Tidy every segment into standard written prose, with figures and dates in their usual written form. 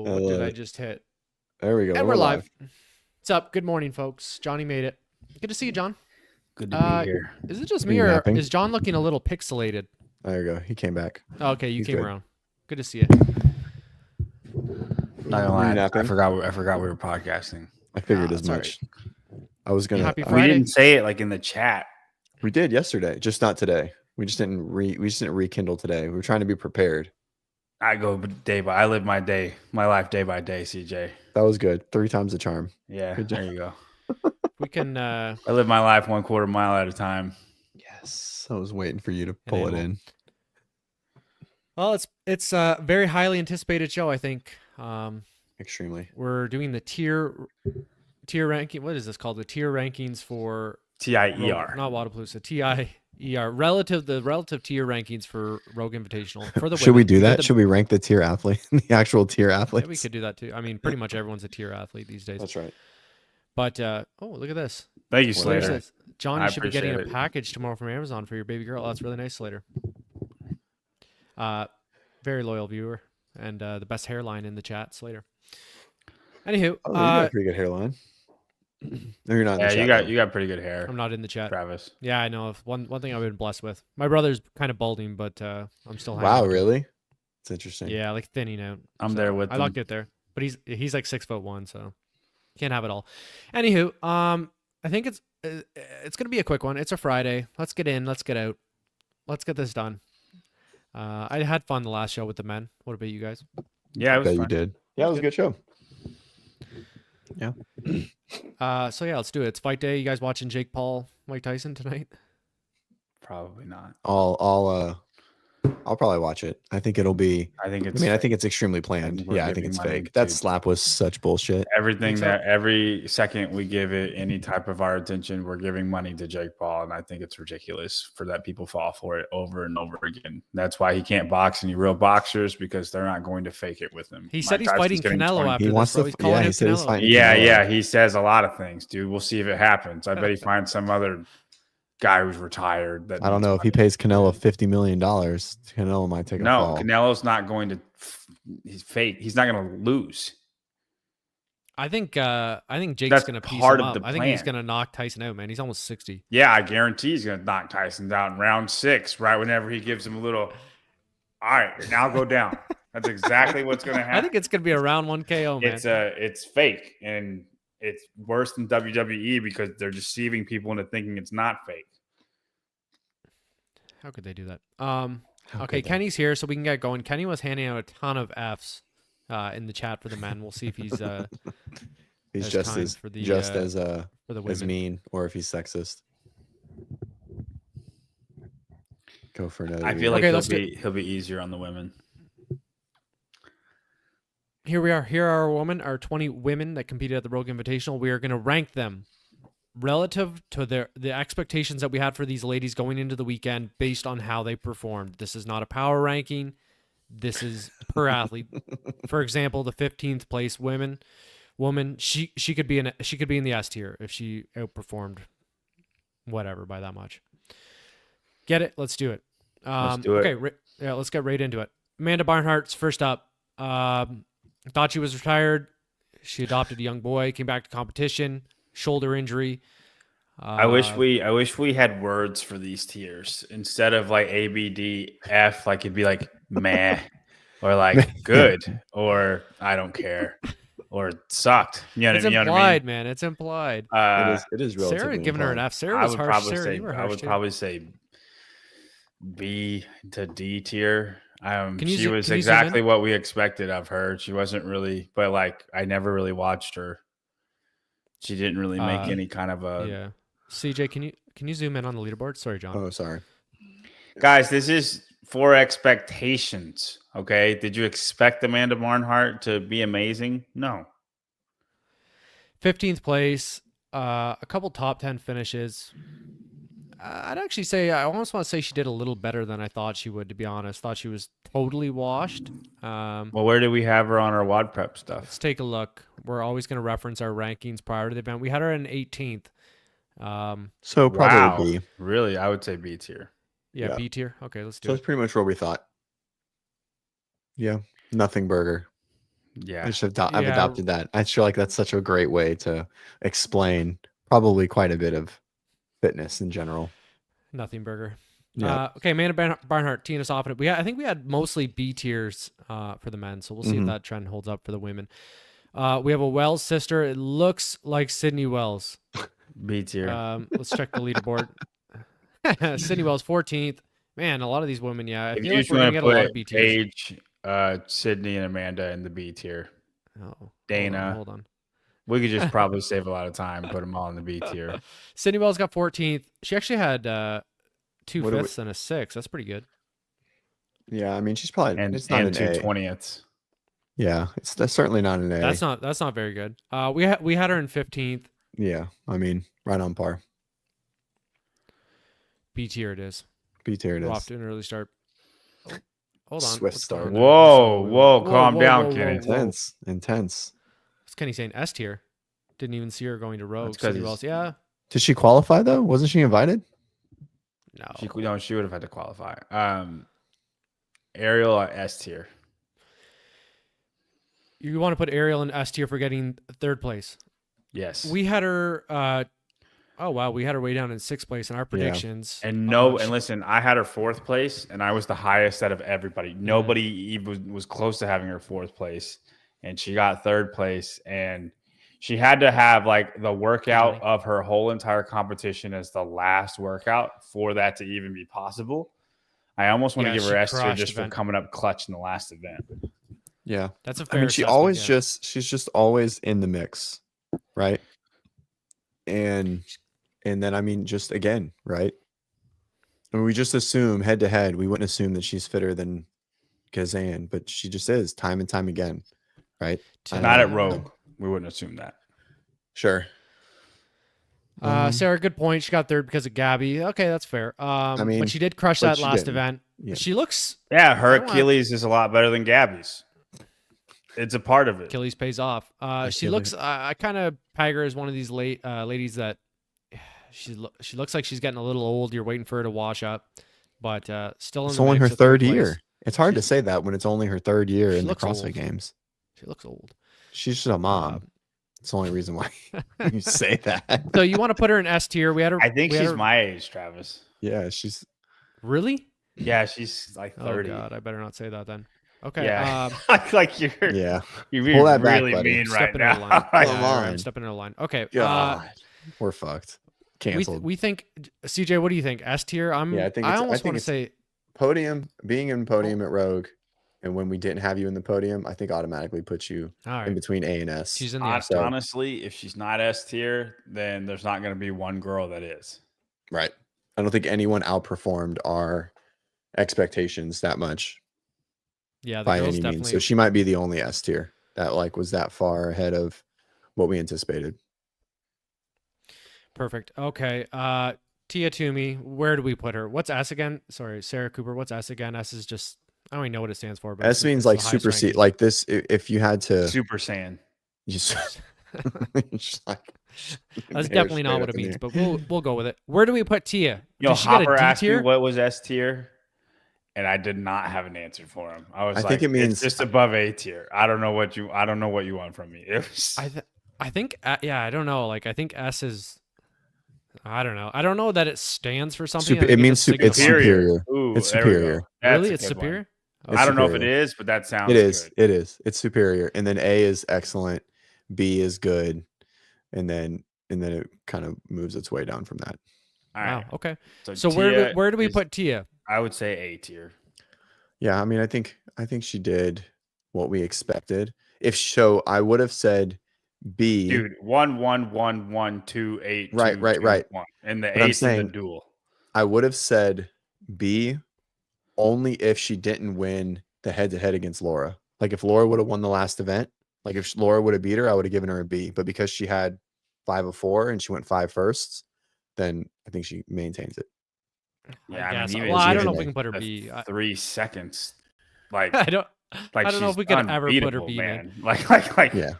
what did I just hit? There we go. And we're live. What's up? Good morning, folks. Johnny made it. Good to see you, John. Good to be here. Is it just me or is John looking a little pixelated? There you go. He came back. Oh, okay, you came around. Good to see you. Not gonna lie, I forgot we were podcasting. I figured as much. Right. I was gonna. Happy Friday. We didn't say it like in the chat. We did yesterday, just not today. We just didn't rekindle today. We were trying to be prepared. I live my life day by day, CJ. That was good. 3 times the charm. Yeah, there you go. We can. I live my life 1/4 mile at a time. Yes, I was waiting for you to pull it in. Well, it's a very highly anticipated show, I think. Extremely. We're doing the tier ranking. What is this called? The tier rankings for TIER, not Wadapalooza. TIER the relative tier rankings for Rogue Invitational for the. Should we do that? Should we rank the tier athlete, the actual tier athletes? Yeah, we could do that too. I mean, pretty much everyone's a tier athlete these days. That's right. But oh, look at this. Thank you, Slater. John, you should be getting a package tomorrow from Amazon for your baby girl. Oh, that's really nice, Slater. Very loyal viewer and the best hairline in the chat, Slater. Anywho, you got a pretty good hairline. No, you're not. Yeah, you got pretty good hair. I'm not in the chat, Travis. Yeah, I know. One thing I've been blessed with. My brother's kind of balding, but I'm still. Wow, really? It's interesting. Yeah, like thinning out. I'm there with. I like it there, but he's like 6'1", so can't have it all. Anywho, I think it's gonna be a quick one. It's a Friday. Let's get in. Let's get out. Let's get this done. I had fun the last show with the men. What about you guys? Yeah, it was fun. You did. Yeah, it was a good show. Yeah. So yeah, let's do it. It's fight day. You guys watching Jake Paul, Mike Tyson tonight? Probably not. I'll probably watch it. I think it'll be. I think it's extremely planned. I think it's fake. That slap was such bullshit. Every second we give it any type of our attention, we're giving money to Jake Paul, and I think it's ridiculous for that people fall for it over and over again. That's why he can't box any real boxers, because they're not going to fake it with him. He said he's fighting Canelo after this. Wants to, he's calling he said he's fighting. Yeah, he says a lot of things, dude. We'll see if it happens. I bet he finds some other guy who's retired. I don't know if he pays Canelo $50 million. Canelo might take a fall. No, Canelo's not going to. He's fake. He's not going to lose. I think Jake's going to piece him up. I think he's going to knock Tyson out, man. He's almost 60. Yeah, I guarantee he's going to knock Tyson down in round 6, right whenever he gives him a little. All right, now go down. That's exactly what's going to happen. I think it's going to be a round 1 KO, man. It's fake, and it's worse than WWE because they're deceiving people into thinking it's not fake. How could they do that? Okay, Kenny's here, so we can get going. Kenny was handing out a ton of Fs in the chat for the men. We'll see if he's he's just as mean, or if he's sexist. Go for another. I feel like he'll be easier on the women. Here we are. Here are our 20 women that competed at the Rogue Invitational. We are going to rank them relative to the expectations that we had for these ladies going into the weekend based on how they performed. This is not a power ranking. This is per athlete. For example, the 15th place woman, she could be in the S tier if she outperformed whatever by that much. Get it? Let's do it. Let's do it. Okay, let's get right into it. Amanda Barnhart's first up. Thought she was retired. She adopted a young boy, came back to competition, shoulder injury. I wish we had words for these tiers instead of like A, B, D, F. Like it'd be like meh, or like good, or I don't care, or sucked. You know what I mean? It's implied, man. It's implied. It is relatively Sarah giving her an F. Sarah was harsh. I would probably say B to D tier. She was exactly what we expected of her. She wasn't really, but like I never really watched her. She didn't really make any kind of a. Yeah. CJ, can you zoom in on the leaderboard? Sorry, John. Oh, sorry. Guys, this is for expectations. Okay. Did you expect Amanda Barnhart to be amazing? No. 15th place, a couple top 10 finishes. I'd actually say, I almost want to say she did a little better than I thought she would, to be honest. Thought she was totally washed. Well, where did we have her on our WOD Prep stuff? Let's take a look. We're always going to reference our rankings prior to the event. We had her in 18th. So probably B. Really? I would say B tier. Yeah, B tier. Okay, let's do it. So that's pretty much what we thought. Yeah. Nothing burger. Yeah. I've adopted that. I feel like that's such a great way to explain probably quite a bit of fitness in general. Nothing burger. Yeah. Okay, Amanda Barnhart, teeing us off. I think we had mostly B tiers for the men, so we'll see if that trend holds up for the women. We have a Wells sister. It looks like Sydney Wells. B tier. Let's check the leaderboard. Sydney Wells, 14th. Man, a lot of these women, yeah. I If feel you like just we're going want to to get a lot of B put tiers. Paige, Sydney, and Amanda in the B tier. Oh, Dana. Hold on. We could just probably save a lot of time and put them all in the B tier. Sydney Wells got 14th. She actually had 2 What do we- fifths and a 6. That's pretty good. Yeah, I mean, she's probably And, it's not and an A. 2/20ths. Yeah, that's certainly not an A. That's not very good. We had her in 15th. Yeah, I mean, right on par. B tier it is. B tier it We're is. off to an early start. Oh, hold on. Swift What's start. going on there? Whoa, calm down, Kenny. Intense, intense. What's Kenny saying? S tier. Didn't even see her going to Rogue. That's 'cause Sydney Wells. Yeah. Did she qualify though? Wasn't she invited? No. She would have had to qualify. Ariel S tier. You want to put Ariel in S tier for getting 3rd place. Yes. We had her. Oh wow, we had her way down in 6th place in our predictions. And and listen, I had her 4th place, and I was the highest out of everybody. Nobody even was close to having her 4th place, and she got 3rd place. And she had to have like the workout of her whole entire competition as the last workout for that to even be possible. I almost want to give her S tier just for coming up clutch in the last event. Yeah, that's a fair. I mean, she's just always in the mix, right? And then I mean, just again, right? I mean, we just assume head to head, we wouldn't assume that she's fitter than Gazan, but she just is time and time again, right? Not at Rogue. We wouldn't assume that. Sure. Sarah, good point. She got 3rd because of Gabby. Okay, that's fair. I mean, but she did crush that last event. Yeah. She looks. Yeah, her Achilles is a lot better than Gabby's. It's a part of it. Achilles pays off. She looks. I kind of peg her as one of these ladies that she looks like she's getting a little old. You're waiting for her to wash up, but still in it's the only her mix at 3rd 3rd place. year. It's hard to say that when it's only her 3rd year in the CrossFit old. Games. She looks old. She's just a mom. It's the only reason why you say that. So you want to put her in S tier? We had her. I think she's my age, Travis. Yeah, she's really. Yeah, she's like 30. Oh God, I better not say that then. Okay. Yeah. like you're being Pull that really back, buddy. mean right Stepping in a now. line. Come Yeah, on. I'm stepping in a line. Okay. God, we're fucked. Canceled. We think CJ. What do you think? S tier. I almost want to say Podium. Being in Podium at Rogue, and when we didn't have you in the Podium, I think automatically puts you in between A and S. She's in the S tier. Honestly, if she's not S tier, then there's not going to be one girl that is. Right. I don't think anyone outperformed our expectations that much. Yeah, by any means. So she might be the only S tier that was that far ahead of what we anticipated. Perfect. Okay. Tia Toomey, where do we put her? What's S again? Sorry, Sarah Cooper. What's S again? S is just I don't even know what it stands for. But S means like super C. Like this, if you had to Super Saiyan. Just like that's definitely not what it means, but we'll go with it. Where do we put Tia? Yo, Hopper asked me what was S tier, and I did not have an answer for him. I think it means it's just above A tier. I don't know what you want from me. It was. I think I don't know. Like I think S is. I don't know. I don't know that it stands for something. It means it's superior. Ooh, it's superior. Really, it's superior. I don't know if it is, but that sounds. It is. Good. It is. It's superior, and then A is excellent, B is good, and then it kind of moves its way down from that. All right. Wow. Okay. So where do we put Tia? I would say A tier. Yeah, I mean, I think she did what we expected. If so, I would have said B. Dude, 1 1 1 1 2 8. Right. 1. And the A is the duel. I would have said B only if she didn't win the head-to-head against Laura. Like if Laura would have won the last event, like if Laura would have beat her, I would have given her a B. But because she had 5 of 4 and she went 5 firsts, then I think she maintains it. Yeah, I don't know if we can put her B. 3 seconds. Like I don't know if we could ever put her B, man. Like yeah.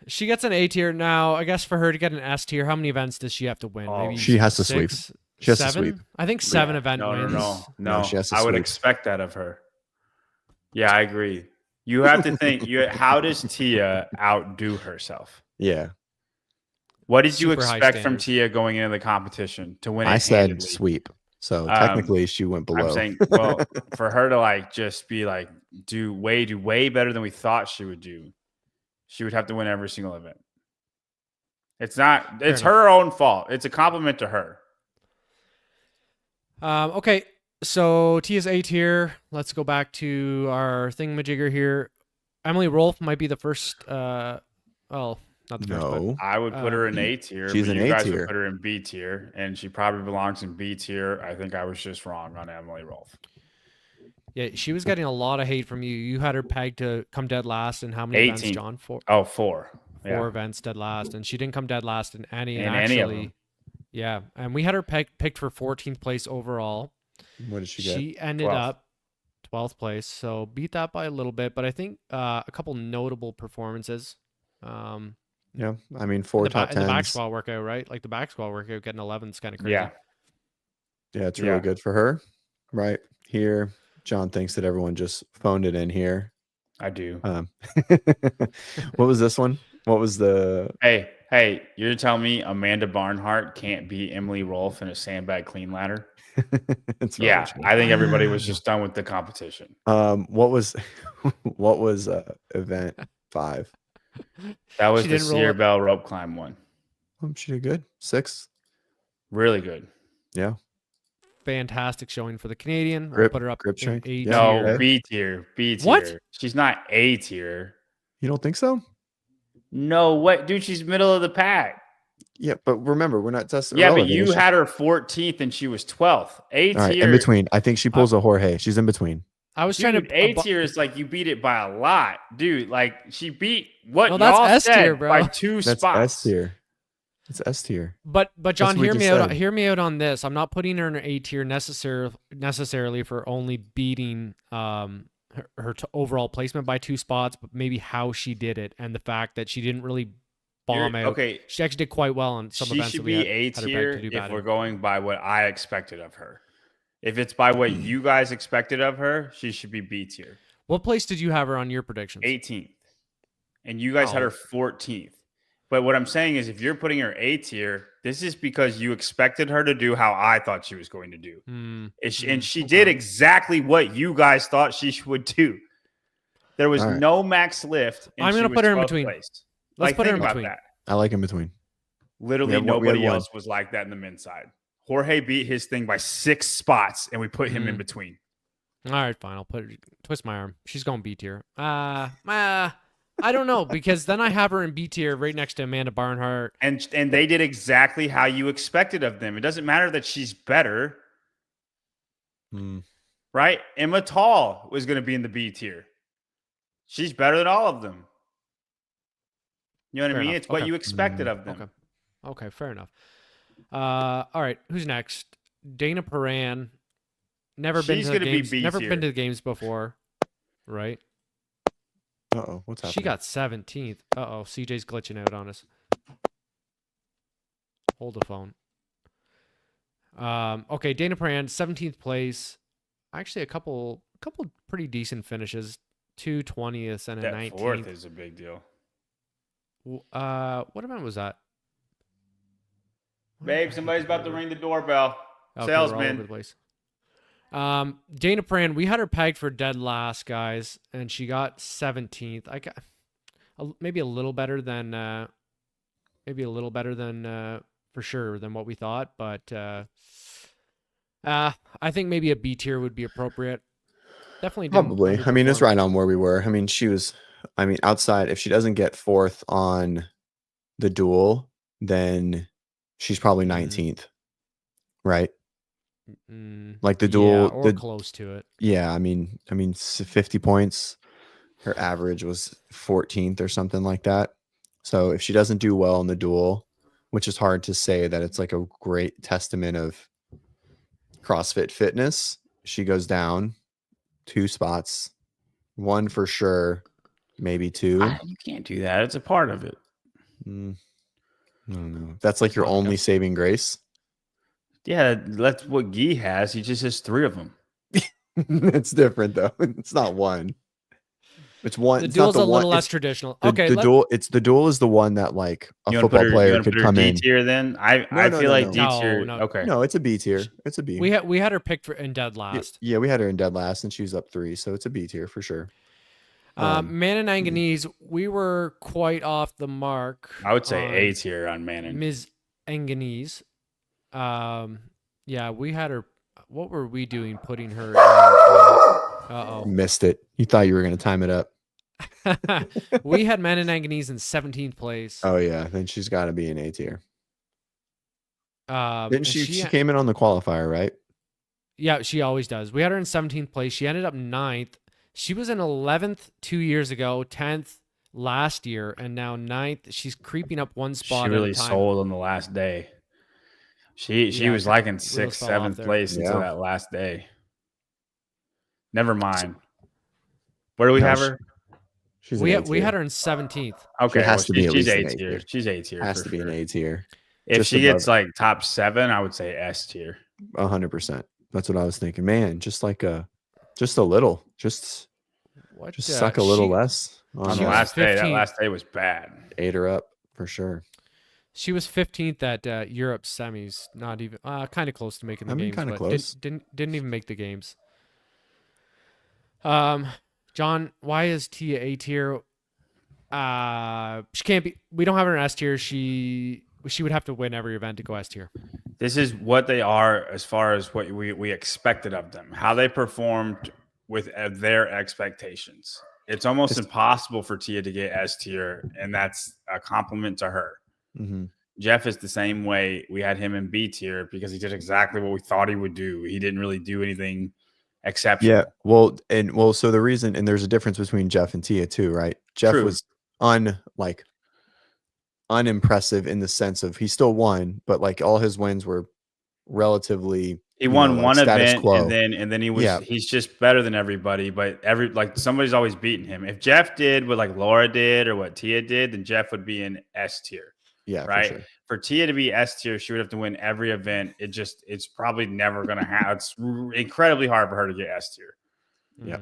She gets an A tier now. I guess for her to get an S tier, how many events does she have to win? Maybe she has to 6, sweep. She has 7? to sweep. I think 7 event wins. No. She has to I would sweep. expect that of her. Yeah, I agree. You have to think. How does Tia outdo herself? Yeah. What did you Super high expect from standards. Tia going into the competition to win it? I said handedly? sweep. So technically she went below. I'm saying, well, for her to like just be like do way better than we thought she would do, she would have to win every single event. It's her own fault. It's a compliment to her. Okay, so Tia's A tier. Let's go back to our thingamajigger here. Emily Rolfe might be the first. Well, not the first, but I would put her in A tier. She's an A you guys tier. would put her in B tier, and she probably belongs in B tier. I think I was just wrong on Emily Rolfe. yeah, she was getting a lot of hate from you. You had her pegged to come dead last in how many 18. events, John? 4. Oh, 4. Four events dead last, and she didn't come dead last in any. And any of actually, them. yeah, and we had her picked for 14th place overall. What did she get? She ended 12th. up 12th place, so beat that by a little bit. But I think a couple notable performances. Yeah, I mean 4 top 10s. The back squat workout, right? Like the back squat workout, getting 11 is kind of crazy. Yeah. Yeah, it's really good for her. Right here, John thinks that everyone just phoned it in here. I do. What was this one? What was the? Hey, you're telling me Amanda Barnhart can't beat Emily Rolfe in a sandbag clean ladder? Yeah, I think everybody was just done with the competition. What was event 5? That was the Sierra Bell rope climb one. She did good. 6. Really good. Yeah. Fantastic showing for the Canadian. Grip, I'll put her up grip in strength. A No, tier. B tier. B tier. What? She's not A tier. You don't think so? No, what, dude? She's middle of the pack. Yeah, but remember, we're not testing. Yeah, but you had her 14th and she was 12th. A tier. All right, in between. I think she pulls a Jorge. She's in between. I was Dude, trying to. A tier is like you beat it by a lot, dude. Like she beat what No, that's y'all S said tier, bro. by 2 That's spots. S tier. It's S tier. But John, what we hear just me out. said. Hear me out on this. I'm not putting her in an A tier necessarily for only beating her overall placement by 2 spots, but maybe how she did it and the fact that she didn't really bomb out. Okay, She actually did quite well on some she events. should that be we had A her pegged tier to do if bad we're in. going by what I expected of her. If it's by what you guys expected of her, she should be B tier. What place did you have her on your predictions? 18th, and you guys had her 14th. But what I'm saying is, if you're putting her A tier, this is because you expected her to do how I thought she was going to do. And she did exactly what you guys thought she would do. There was no max lift. And I'm going to put her in between. Placed. Let's put her in think between. About that. I like in between. Literally nobody else was like that in the men's side. Jorge beat his thing by 6 spots, and we put him in between. All right, fine. I'll twist my arm. She's going B tier. I don't know, because then I have her in B tier right next to Amanda Barnhart. And they did exactly how you expected of them. It doesn't matter that she's better. Right? Emma Tall was going to be in the B tier. She's better than all of them. You know what I mean? Enough. It's what you expected of them. Okay, fair enough. All right, who's next? Dana Paran. Never been to the games. Never been to the games before, right? Uh-oh, what's happening? She got 17th. Uh-oh, CJ's glitching out on us. Hold the phone. Okay, Dana Paran, 17th place. Actually, a couple pretty decent finishes. 2 20ths and a 19th. 4th is a big deal. What event was that? Babe, somebody's about to ring the doorbell. Okay, we're all over the Salesman. place. Dana Paran, we had her pegged for dead last, guys, and she got 17th. I got maybe a little better than for sure than what we thought, but I think maybe a B tier would be appropriate. Definitely Probably. I mean, it's right on where we were. I mean, outside, if she doesn't get 4th on the duel, then she's probably 19th, right? Like the duel, or close to it. Yeah, I mean, 50 points. Her average was 14th or something like that. So if she doesn't do well in the duel, which is hard to say that it's like a great testament of CrossFit fitness, she goes down 2 spots, 1 for sure, maybe 2. You can't do that. It's a part of it. I don't know. That's like your only saving grace. Yeah, that's what Guy has. He just has 3 of them. It's different though. It's not 1. It's one. The It's not duel's the a one. little less It's traditional. the, Okay, the duel. It's the duel is the one that like a You want to football player put could her come D in. tier then? I No, feel like no. D tier. No. Okay. No, it's a B tier. It's a B. we had her picked for in dead Yeah, last. yeah, we had her in dead last, and she was up 3, so it's a B tier for sure. Manon Anganese, we were quite off the mark. I would say on A tier on Manon. Ms. Anganese. Yeah, we had her. What were we doing? Putting her. Uh Missed it. You thought you were gonna time it up. oh. We had Manon Anganese in 17th place. Oh yeah, then she's got to be an A tier. Didn't and she? She came in on the qualifier, right? Yeah, she always does. We had her in 17th place. She ended up 9th. She was in 11th 2 years ago, 10th last year, and now 9th. She's creeping up one spot. She really at a time. sold on the last day. She Yeah, was like in wheels 6th, fell off 7th there. place until Yeah. that last day. Never mind. Where do we No, have she- her? She's We an A we tier. had her in 17th. Okay, has to be at she's least A an A tier. tier. She's A tier. Has for to be an sure. A tier. If just she gets above. like top 7, I would say S tier. 100%. That's what I was thinking. Man, just a little, just What? suck a little less On She the was last day, that 15th. last day was bad. ate her up for sure. She was 15th at Europe semis. Not even kind of close to making the I mean, games. kinda but close. Didn't even make the games. John, why is Tia A tier? She can't be. We don't have her in S tier. She would have to win every event to go S tier. This is what they are as far as what we expected of them, how they performed with their expectations. It's almost impossible for Tia to get S tier, and that's a compliment to her. Mm-hmm. Jeff is the same way. We had him in B tier because he did exactly what we thought he would do. He didn't really do anything exceptional. Yeah. Well, so the reason, and there's a difference between Jeff and Tia too, right? Jeff True. was unimpressive in the sense of he still won, but like all his wins were relatively. He won one status event, quo. and then he was Yeah. he's just better than everybody. But somebody's always beating him. If Jeff did what like Laura did or what Tia did, then Jeff would be in S tier. Yeah, Right. for sure. For Tia to be S tier, she would have to win every event. It's probably never going to happen. It's incredibly hard for her to get S tier. Yeah.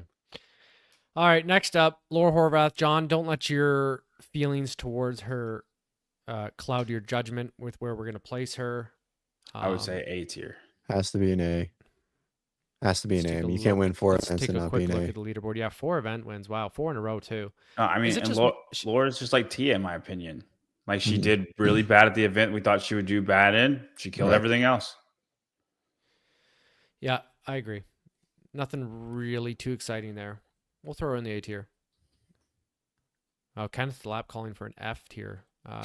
All right. Next up, Laura Horvath. John, don't let your feelings towards her cloud your judgment with where we're going to place her. I would say A tier. Has to be an A. Has to be an Let's A. take I a mean, you can't win 4 Let's events take and a not be quick an look A. at the leaderboard. Yeah, 4 event wins. Wow, 4 in a row too. I mean, Is it and just Laura's just like Tia, in my opinion. Like she Mhm. did really bad at the event we thought she would do bad in. She killed Right. everything else. Yeah, I agree. Nothing really too exciting there. We'll throw her in the A tier. Oh, Kenneth Lapp calling for an F tier.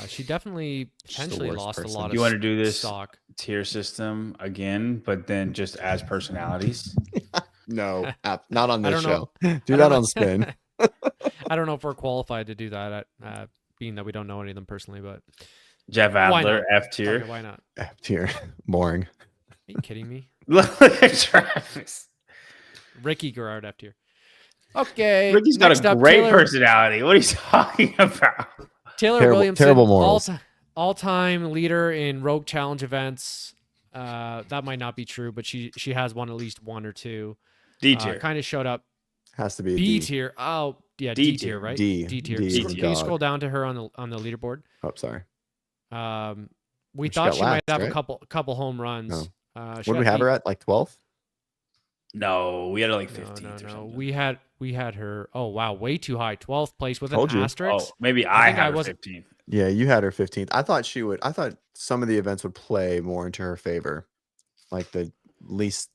She definitely She's the potentially worst lost person. a lot of You want to do this stock. tier system again, but then just as personalities? No, not on I this don't show. know. Do I that don't on know. spin. I don't know if we're qualified to do that, being that we don't know any of them personally, but Jeff Why Adler, not? F tier. okay, why not? F tier. Boring. Are you kidding me? Look at Travis. Ricky Garrard F tier. Okay. Ricky's got next a up, great Taylor, personality. What are you talking about? Taylor Terrible- Williamson, terrible morals. all-time leader in Rogue Challenge events. That might not be true, but she has won at least 1 or 2. D tier. Kind of showed up. Has to be a B D. tier. Oh, yeah, D D tier, tier. right? D. D tier. D for Can you dog. scroll down to her on the leaderboard? Oh, sorry. We She thought got she might last, have right? a couple home runs. No. What What do we have her at? Like 12th? No, we had her like No, 15th no, or no. something. We had her. Oh wow, way too high. 12th place with Told an you. asterisk. Oh, maybe I I think I had her wasn't- 15th. Yeah, you had her 15th. I thought some of the events would play more into her favor. Like the least,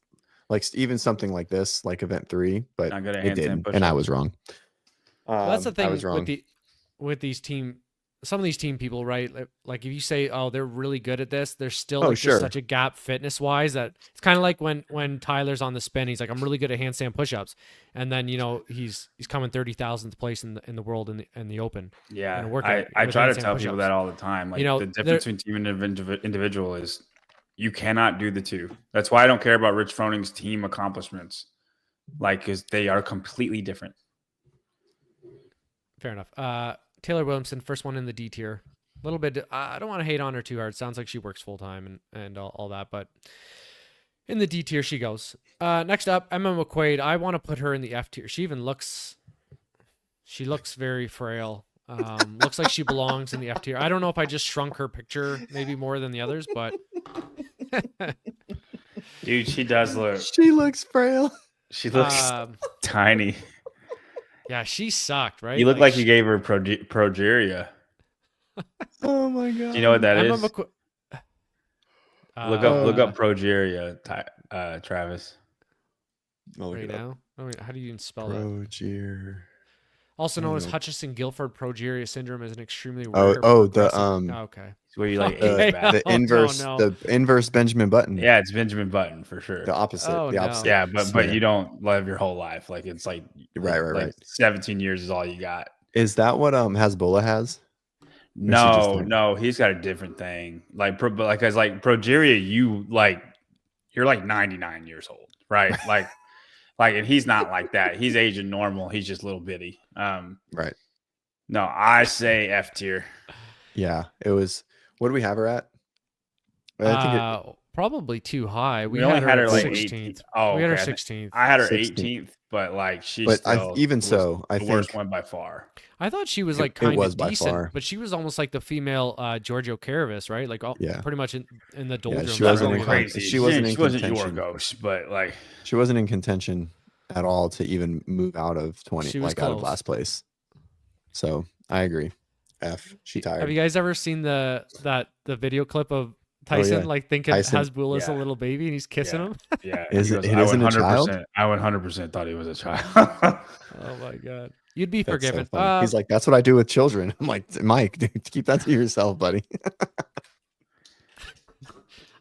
like even something like this, like event 3, but Not good at it handstand didn't. And I push-ups. was wrong. Well, that's the I thing was wrong. with these some of these team people, right? Like if you say, oh, they're really good at this, there's still Oh, like sure. there's such a gap fitness wise that it's kind of like when Tyler's on the spin, he's like, I'm really good at handstand push-ups, and then he's coming 30,000th place in the world in the open. Yeah, and a workout I with try to handstand tell people push-ups. that all the time. Like You know, the difference between team and individual is you cannot do the two. That's why I don't care about Rich Froning's team accomplishments, like because they are completely different. Fair enough. Taylor Williamson, first one in the D tier. A little bit. I don't want to hate on her too hard. Sounds like she works full time and all that, but in the D tier she goes. Next up, Emma McQuaid. I want to put her in the F tier. She even looks She looks very frail. Looks like she belongs in the F tier. I don't know if I just shrunk her picture maybe more than the others, but Dude, she does look. She looks frail. She looks tiny. yeah, she sucked, right? You look like you gave her progeria. Oh my god. Do you know what that Emma is? Look up progeria, Travis. I'll look right it up. now. Oh, wait, how do you even spell that? Progeria. Also known as know. Hutchinson-Gilford progeria syndrome is an extremely Oh, rare. oh, the progressive- okay. Where you like Okay. age back. The Oh, no, inverse, no. the inverse Benjamin Button. Yeah, it's Benjamin Button for sure. The opposite. Oh, the no. opposite. Yeah, but you don't live your whole life. Like it's like Right. 17 years is all you got. Is that what Hasbulla has? No, he's got a different thing. Like as like progeria, you're like 99 years old, right? like, and he's not like that. He's aging normal. He's just a little bitty. Right. No, I say F tier. Yeah, it was. What do we have her at? I think Probably too high. We only had her at like 16th. 18th. Oh, We had her okay. 16th. I had her 16th. 18th, but like she's But still even was so, I the worst think one by far. I thought she was like it kind was of by decent, far. but she was almost like the female Giorgio Caravis, right? Like Yeah. pretty much in the doldrums. she wasn't Right? in crazy. she wasn't in your contention. ghost, but like she wasn't in contention at all to even move out of 20, She was like out of close. last place. So I agree. F. She tired. Have you guys ever seen the video clip of Tyson yeah. like thinking Tyson. Hasbulla's a Yeah. little baby and he's kissing Yeah. him? yeah, Is he it- goes, it I isn't a 100%, child? I 100% thought he was a child. Oh my god, you'd be That's so forgiven. funny. He's like, that's what I do with children. I'm like, Mike, dude, keep that to yourself, buddy.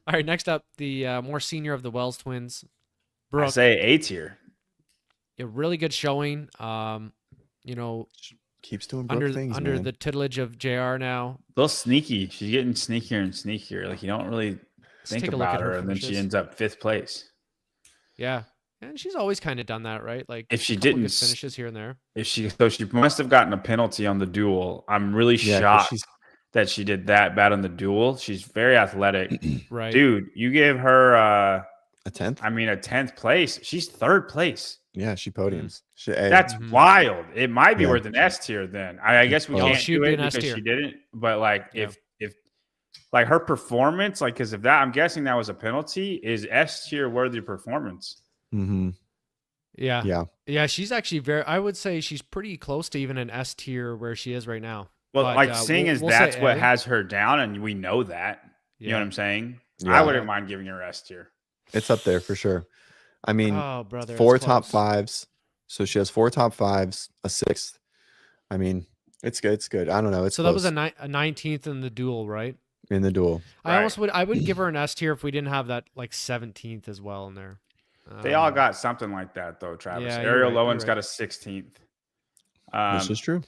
All right, next up, the more senior of the Wells twins, I Brooke. say A tier. A really good showing. You know, Keeps doing Brooke things, under man. the tutelage of JR now. A little sneaky. She's getting sneakier and sneakier. Like you don't really think take a look about at her her, and then she finishes. ends up 5th place. Yeah, and she's always kind of done that, right? Like If she a couple didn't good finishes here and there. she must have gotten a penalty on the duel. I'm really Yeah, 'cause shocked she's that she did that bad on the duel. She's very athletic. Right. Dude, you gave her a 10th. a 10th place. She's 3rd place. Yeah, she podiums. That's Mhm. wild. It might be Yeah. worth an S tier then. I guess we Oh, can't she'd do be it an S because tier. she didn't. But like Yeah. if like her performance, like because if that I'm guessing that was a penalty, is S tier worthy performance. Mm-hmm. Yeah. Yeah. She's actually I would say she's pretty close to even an S tier where she is right now. Well, But, like seeing we'll as say that's what A. has her down, and we know that. You know what I'm saying? Yeah. I wouldn't mind giving her S tier. It's up there for sure. I mean, Oh, brother. 4 it's top close. 5s. So she has 4 top 5s, a 6th. I mean, it's good. It's good. I don't know. It's So that was close a 19th in the duel, right? in the duel. I would give her an S tier if we didn't have that like 17th as well in there. They all got something like that though, Travis. yeah, you're Ariel right, you're Lowen's right. got a 16th. This is true.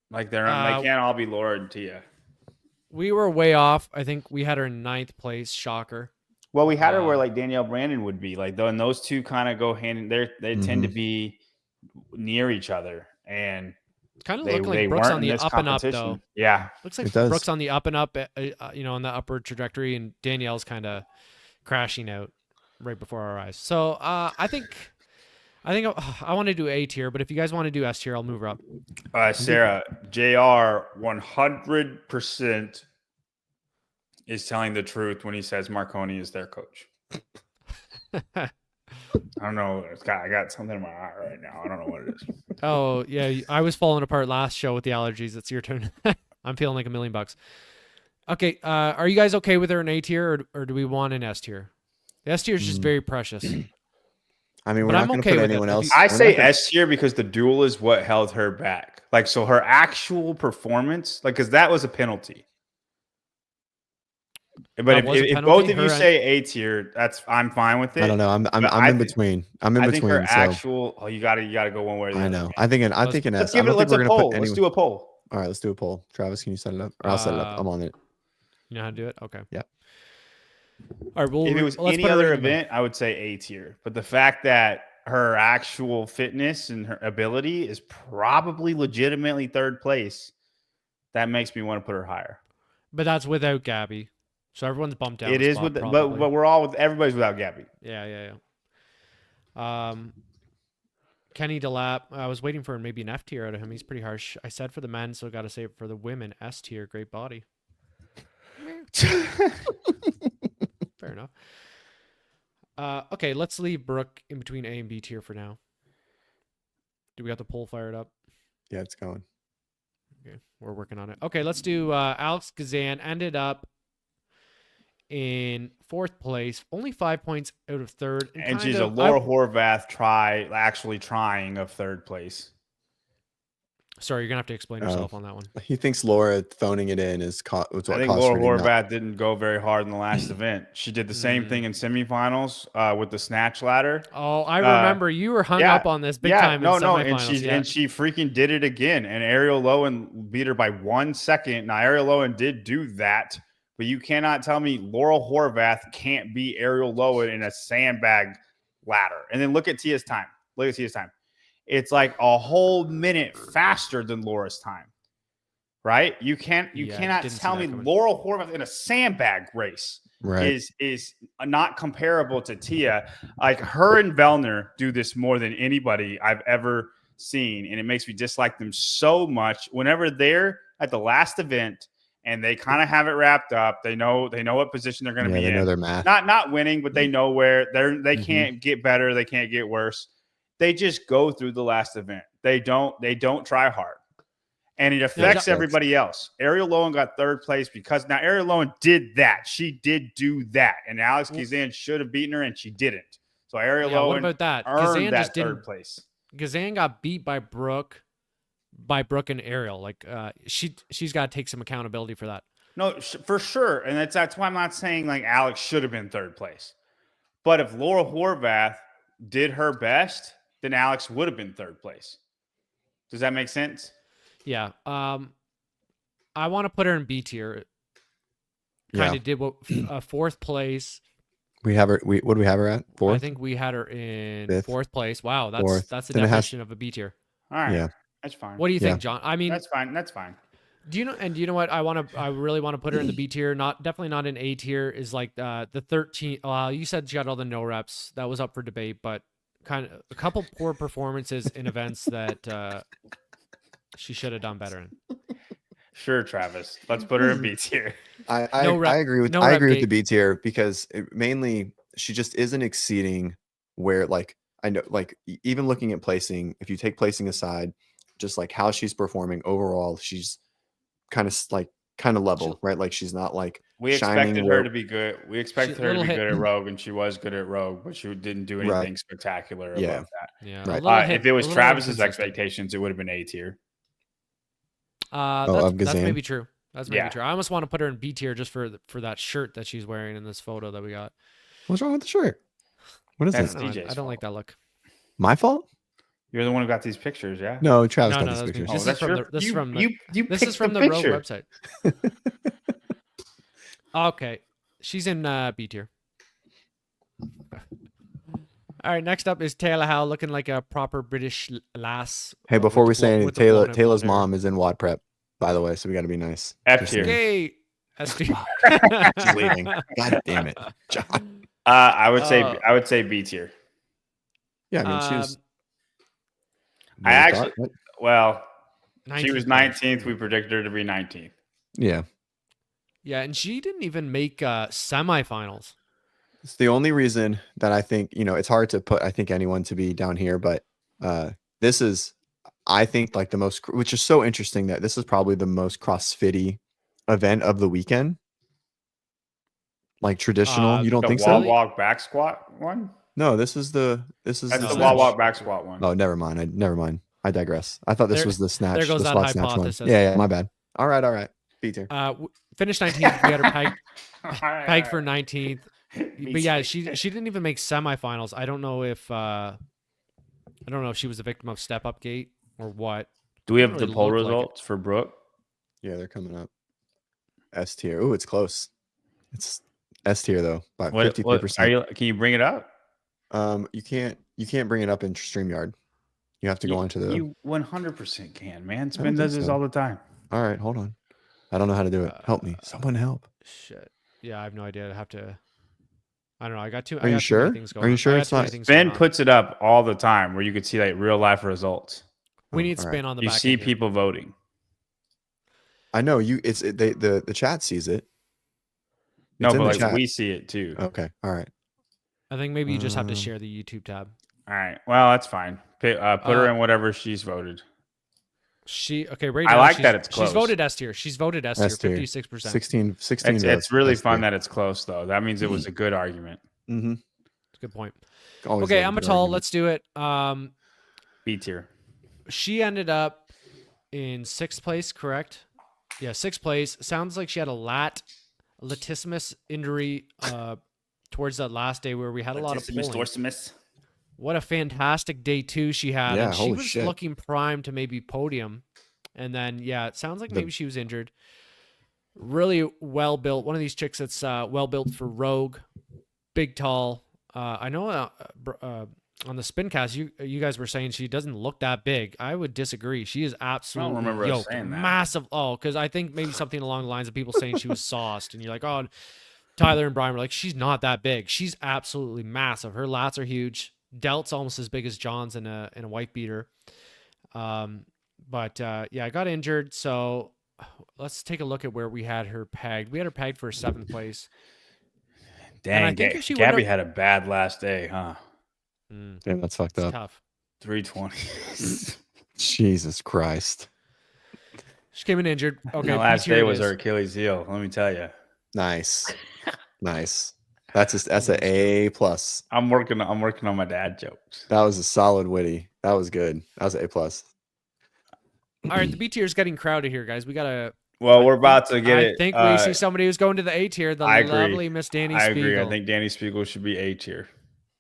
Like they can't all be Laura and Tia. We were way off. I think we had her in 9th place. Shocker. Well, we had her where like Danielle Brandon would be. Like and those two kind of go hand in there. They tend to be near each other, and It's kind of they looking like Brooks weren't on in the this up and up though. competition. Yeah, Looks like It does. Brooks on the up and up, on the upward trajectory, and Danielle's kind of crashing out right before our eyes. So I think I want to do A tier, but if you guys want to do S tier, I'll move her up. Sarah, JR 100% is telling the truth when he says Marconi is their coach. I don't know. I got something in my eye right now. I don't know what it is. Oh yeah, I was falling apart last show with the allergies. It's your turn. I'm feeling like $1 million. Okay, are you guys okay with her in A tier, or do we want an S tier? The S tier is just very precious. I mean, we're But not I'm going to okay put with it. anyone If else. you- I we're say not gonna- S tier because the duel is what held her back. Like, so her actual performance, like, because that was a penalty. But That if, was a if penalty? both of you Her- say A tier, I'm fine with it. I don't know. I'm But I in think- between. I'm in I think her between. So actual. You gotta go one way or the I other. know. I think an Let's S. give I it. don't think Let's we're a going to poll. put Let's anyone. do a poll. All right, let's do a poll. Travis, can you set it up? Or I'll set it up. I'm on it. You know how to do it? Okay. Yep. All right. Well, If it was let's any put her other in the middle. event, I would say A tier. But the fact that her actual fitness and her ability is probably legitimately 3rd place, that makes me want to put her higher. But that's without Gabby, so everyone's bumped down. It a is spot, with, probably. but we're all with everybody's without Gabby. Yeah. Kenny Delap. I was waiting for maybe an F tier out of him. He's pretty harsh. I said for the men, so got to say it for the women. S tier, great body. Fair enough. Okay, let's leave Brooke in between A and B tier for now. Do we got the poll fired up? Yeah, it's going. Okay, we're working on it. Okay, let's do Alex Gazan. Ended up in 4th place, only 5 points out of 3rd. And she's a Laura Horvath actually trying of 3rd place. Sorry, you're gonna have to explain yourself on that one. He thinks Laura phoning it in is I think Laura Horvath didn't go very hard in the last event. She did the same thing in semifinals with the snatch ladder. Oh, I remember you were hung up on this big time. And she freaking did it again. And Ariel Lowen beat her by 1 second. Now Ariel Lowen did do that, but you cannot tell me Laura Horvath can't beat Ariel Lowen in a sandbag ladder. And then look at Tia's time. It's like a whole minute faster than Laura's time, right? You cannot tell me Laura Horvath in a sandbag race is not comparable to Tia. Like her and Vellner do this more than anybody I've ever seen, and it makes me dislike them so much. Whenever they're at the last event and they kind of have it wrapped up, they know what position they're going to be in. They know their math. Not winning, but they know where they can't get better, they can't get worse. They just go through the last event. They don't try hard. And it affects everybody else. Ariel Lowen got 3rd place because now Ariel Lowen did that. She did do that. And Alex Gazan should have beaten her, and she didn't. So Ariel Lowen what about that? earned that 3rd place. Gazan got beat by Brooke and Ariel. Like she's got to take some accountability for that. No, for sure. And that's why I'm not saying like Alex should have been 3rd place. But if Laura Horvath did her best, then Alex would have been 3rd place. Does that make sense? Yeah. I want to put her in B tier. Kind of did what 4th place. We have her. What do we have her at? 4th. I think we had her in 5th? 4th place. Wow, that's 4th. the definition of a B tier. All right. Yeah, that's fine. What do you think, John? I mean, that's fine. That's fine. Do you know? And do you know what? I really want to put her in the B tier. Definitely not in A tier. Is like the 13. You said she got all the no reps. That was up for debate, but kind of a couple poor performances in events that she should have done better in. Sure, Travis. Let's put her in B tier. I agree with the B tier because mainly she just isn't exceeding where like I know like even looking at placing, if you take placing aside, just like how she's performing overall, she's kind of level, right? Like she's not like we expected her to be good. We expected her to be good at Rogue, and she was good at Rogue, but she didn't do anything spectacular above that. Yeah. Right. If it was Travis's expectations, it would have been A tier. That's maybe true. That's maybe true. I almost want to put her in B tier just for that shirt that she's wearing in this photo that we got. What's wrong with the shirt? What is this? I don't like that look. My fault? You're the one who got these pictures, yeah? No, Travis got these pictures. This is from the Rogue website. Okay. She's in B tier. All right, next up is Taylor Howe, looking like a proper British lass. Hey, before we say anything, Taylor's mom is in WOD Prep, by the way, so we got to be nice. F tier. Okay. S tier. She's leaving. God damn it, John. I would say B tier. Yeah, I mean, she was. She was 19th. We predicted her to be 19th. Yeah. Yeah, and she didn't even make semifinals. It's the only reason that I think, it's hard to put, I think, anyone to be down here, but this is, I think, like the most, which is so interesting that this is probably the most CrossFit-y event of the weekend. Like traditional, you don't think so? The wall walk back squat one? No, that's the wall walk back squat one. Oh, never mind. I digress. I thought this was the snatch. There goes the that snatch hypothesis. one. Yeah, my bad. All right. B tier. Finished 19th. We had her pegged for 19th. But yeah, she didn't even make semifinals. I don't know if she was a victim of step up gate or what. Do we have the poll results for Brooke? Yeah, they're coming up. S tier. Ooh, it's close. It's S tier though, by 53%. Can you bring it up? You can't bring it up in StreamYard. You have to go onto the. You 100% can, man. Spin does this all the time. All right, hold on. I don't know how to do it. Help me. Someone help. Shit. Yeah, I have no idea. I have to. I don't know. I got too. Are you sure? Are you sure it's not? Ben puts it up all the time where you could see like real life results. We need Spin on the You back. see people voting. I know you. The chat sees it. No, but like we see it too. Okay. All right. I think maybe you just have to share the YouTube tab. All right. Well, that's fine. Put her in whatever she's voted. Right now, I like that it's close. She's voted S tier. She's voted S tier, 56%. 16 It's really fun that it's close, though. That means it was a good argument. That's a good point. Always okay, I'm a tall. Let's do it. B tier. She ended up in 6th place, correct? Yeah, 6th place. Sounds like she had a latissimus injury towards that last day where we had a lot of pulling. What a fantastic day 2 she had. Yeah, and she was looking primed to maybe podium. And then, yeah, it sounds like maybe she was injured. Really well built. One of these chicks that's well built for Rogue. Big, tall. I know on the Spincast, you guys were saying she doesn't look that big. I would disagree. She is absolutely yoked, massive. Oh, because I think maybe something along the lines of people saying she was sauced. And you're like, oh, Tyler and Brian were like, she's not that big. She's absolutely massive. Her lats are huge. Delt's almost as big as John's in a white beater. But I got injured. So let's take a look at where we had her pegged. We had her pegged for 7th place. Dang, Gabby had a bad last day, huh? Damn, that's fucked up. Tough. 320. Jesus Christ. She came in injured. Okay. The last day was her Achilles heel. Let me tell you. Nice. That's an A+. I'm working on my dad jokes. That was a solid witty. That was good. That was an A+. All right, the B tier is getting crowded here, guys. We gotta. Well, we're about to get it. I think we see somebody who's going to the A tier. The lovely Miss Dani Speegle. I agree. I think Dani Speegle should be A tier.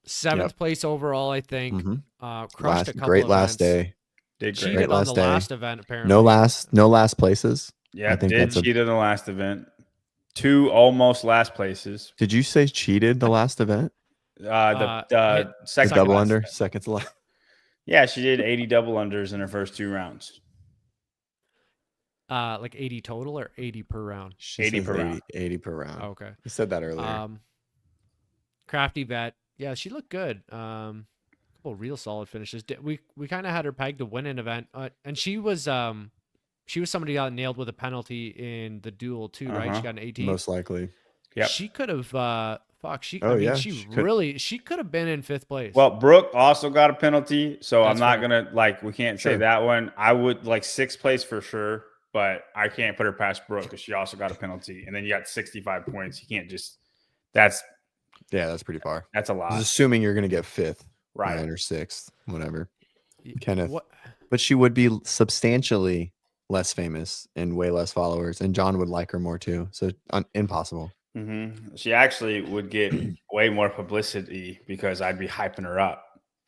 7th place overall, I think. Crushed a couple great of last events. day. Did cheated great on the last event, apparently. No last places. Yeah, did cheat in the last event. 2 almost last places. Did you say cheated the last event? The second double under, second to last. Yeah, she did 80 double unders in her first 2 rounds. Like 80 total or 80 per round? 80 per round. 80 per round. Oh, okay. You said that earlier. Crafty vet. Yeah, she looked good. Couple real solid finishes. We kind of had her pegged to win an event, and she was somebody got nailed with a penalty in the duel too, right? She got an 18. Most likely. Yeah. She could have. She could have been in 5th place. Well, Brooke also got a penalty, so I'm not gonna we can't say that one. I would 6th place for sure, but I can't put her past Brooke because she also got a penalty, and then you got 65 points. You can't just. That's pretty far. That's a lot. I was assuming you're gonna get 5th, right, or 6th, whatever. Kenneth, but she would be substantially less famous and way less followers, and John would like her more too. So impossible. She actually would get way more publicity because I'd be hyping her up.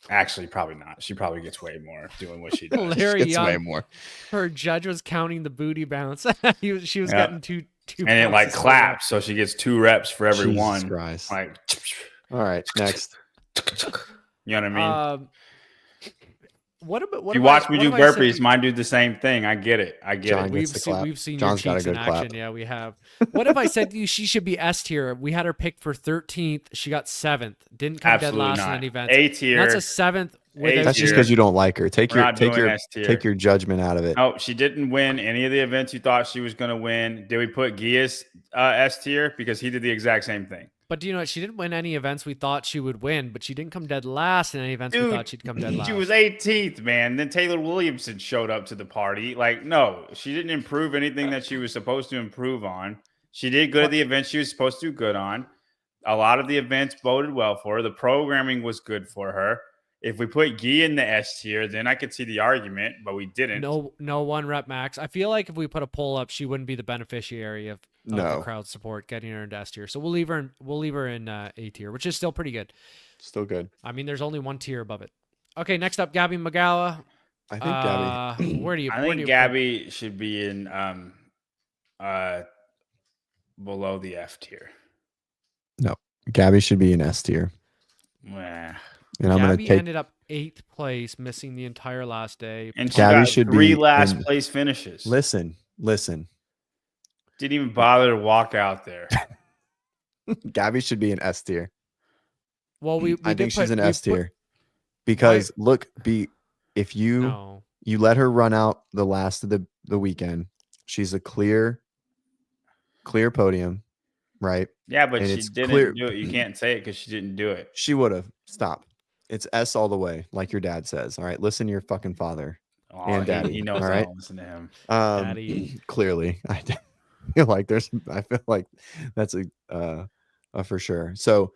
Actually, probably not. She probably gets way more doing what she does. She gets way more. Her judge was counting the booty bounce. She was getting two. And it claps, so she gets 2 reps for every Jesus one. Christ. All right, next. You know what I mean? What you watch me do burpees, mine do the same thing. I get it. We've seen John's your cheeks in action. Clap. Yeah, we have. What if I said to you she should be S tier? We had her picked for 13th. She got 7th. Didn't come dead last in any event. A tier. That's a 7th. That's just because you don't like her. Take your judgment out of it. Oh, she didn't win any of the events you thought she was going to win. Did we put Gias S tier because he did the exact same thing? But do you know what? She didn't win any events we thought she would win, but she didn't come dead last in any events we thought she'd come dead last. She was 18th, man. Then Taylor Williamson showed up to the party. No, she didn't improve anything that she was supposed to improve on. She did good at the events she was supposed to do good on. A lot of the events boded well for her. The programming was good for her. If we put Guy in the S tier, then I could see the argument, but we didn't. No 1 rep max. I feel like if we put a poll up, she wouldn't be the beneficiary of the crowd support getting her into S tier. So we'll leave her in A tier, which is still pretty good. Still good. I mean, there's only 1 tier above it. Okay, next up, Gabby McGowa. I think Gabby. Where do you? I think Gabby should be in below the F tier. No, Gabby should be in S tier. And Gabby ended up 8th place, missing the entire last day. And Gabby should 3 last place finishes. Listen. Didn't even bother to walk out there. Gabby should be in S tier. Well, we I did think she's put- an we S put- tier because if you No. you let her run out the last of the weekend, she's a clear podium, right? Yeah, but And she it's didn't clear- do it. You can't say it because she didn't do it. She would have. Stop. It's S all the way, like your dad says. All right, listen to your fucking father. Oh, And Daddy, he knows all I right? don't listen to him. Daddy. Clearly, I feel like that's a for sure. So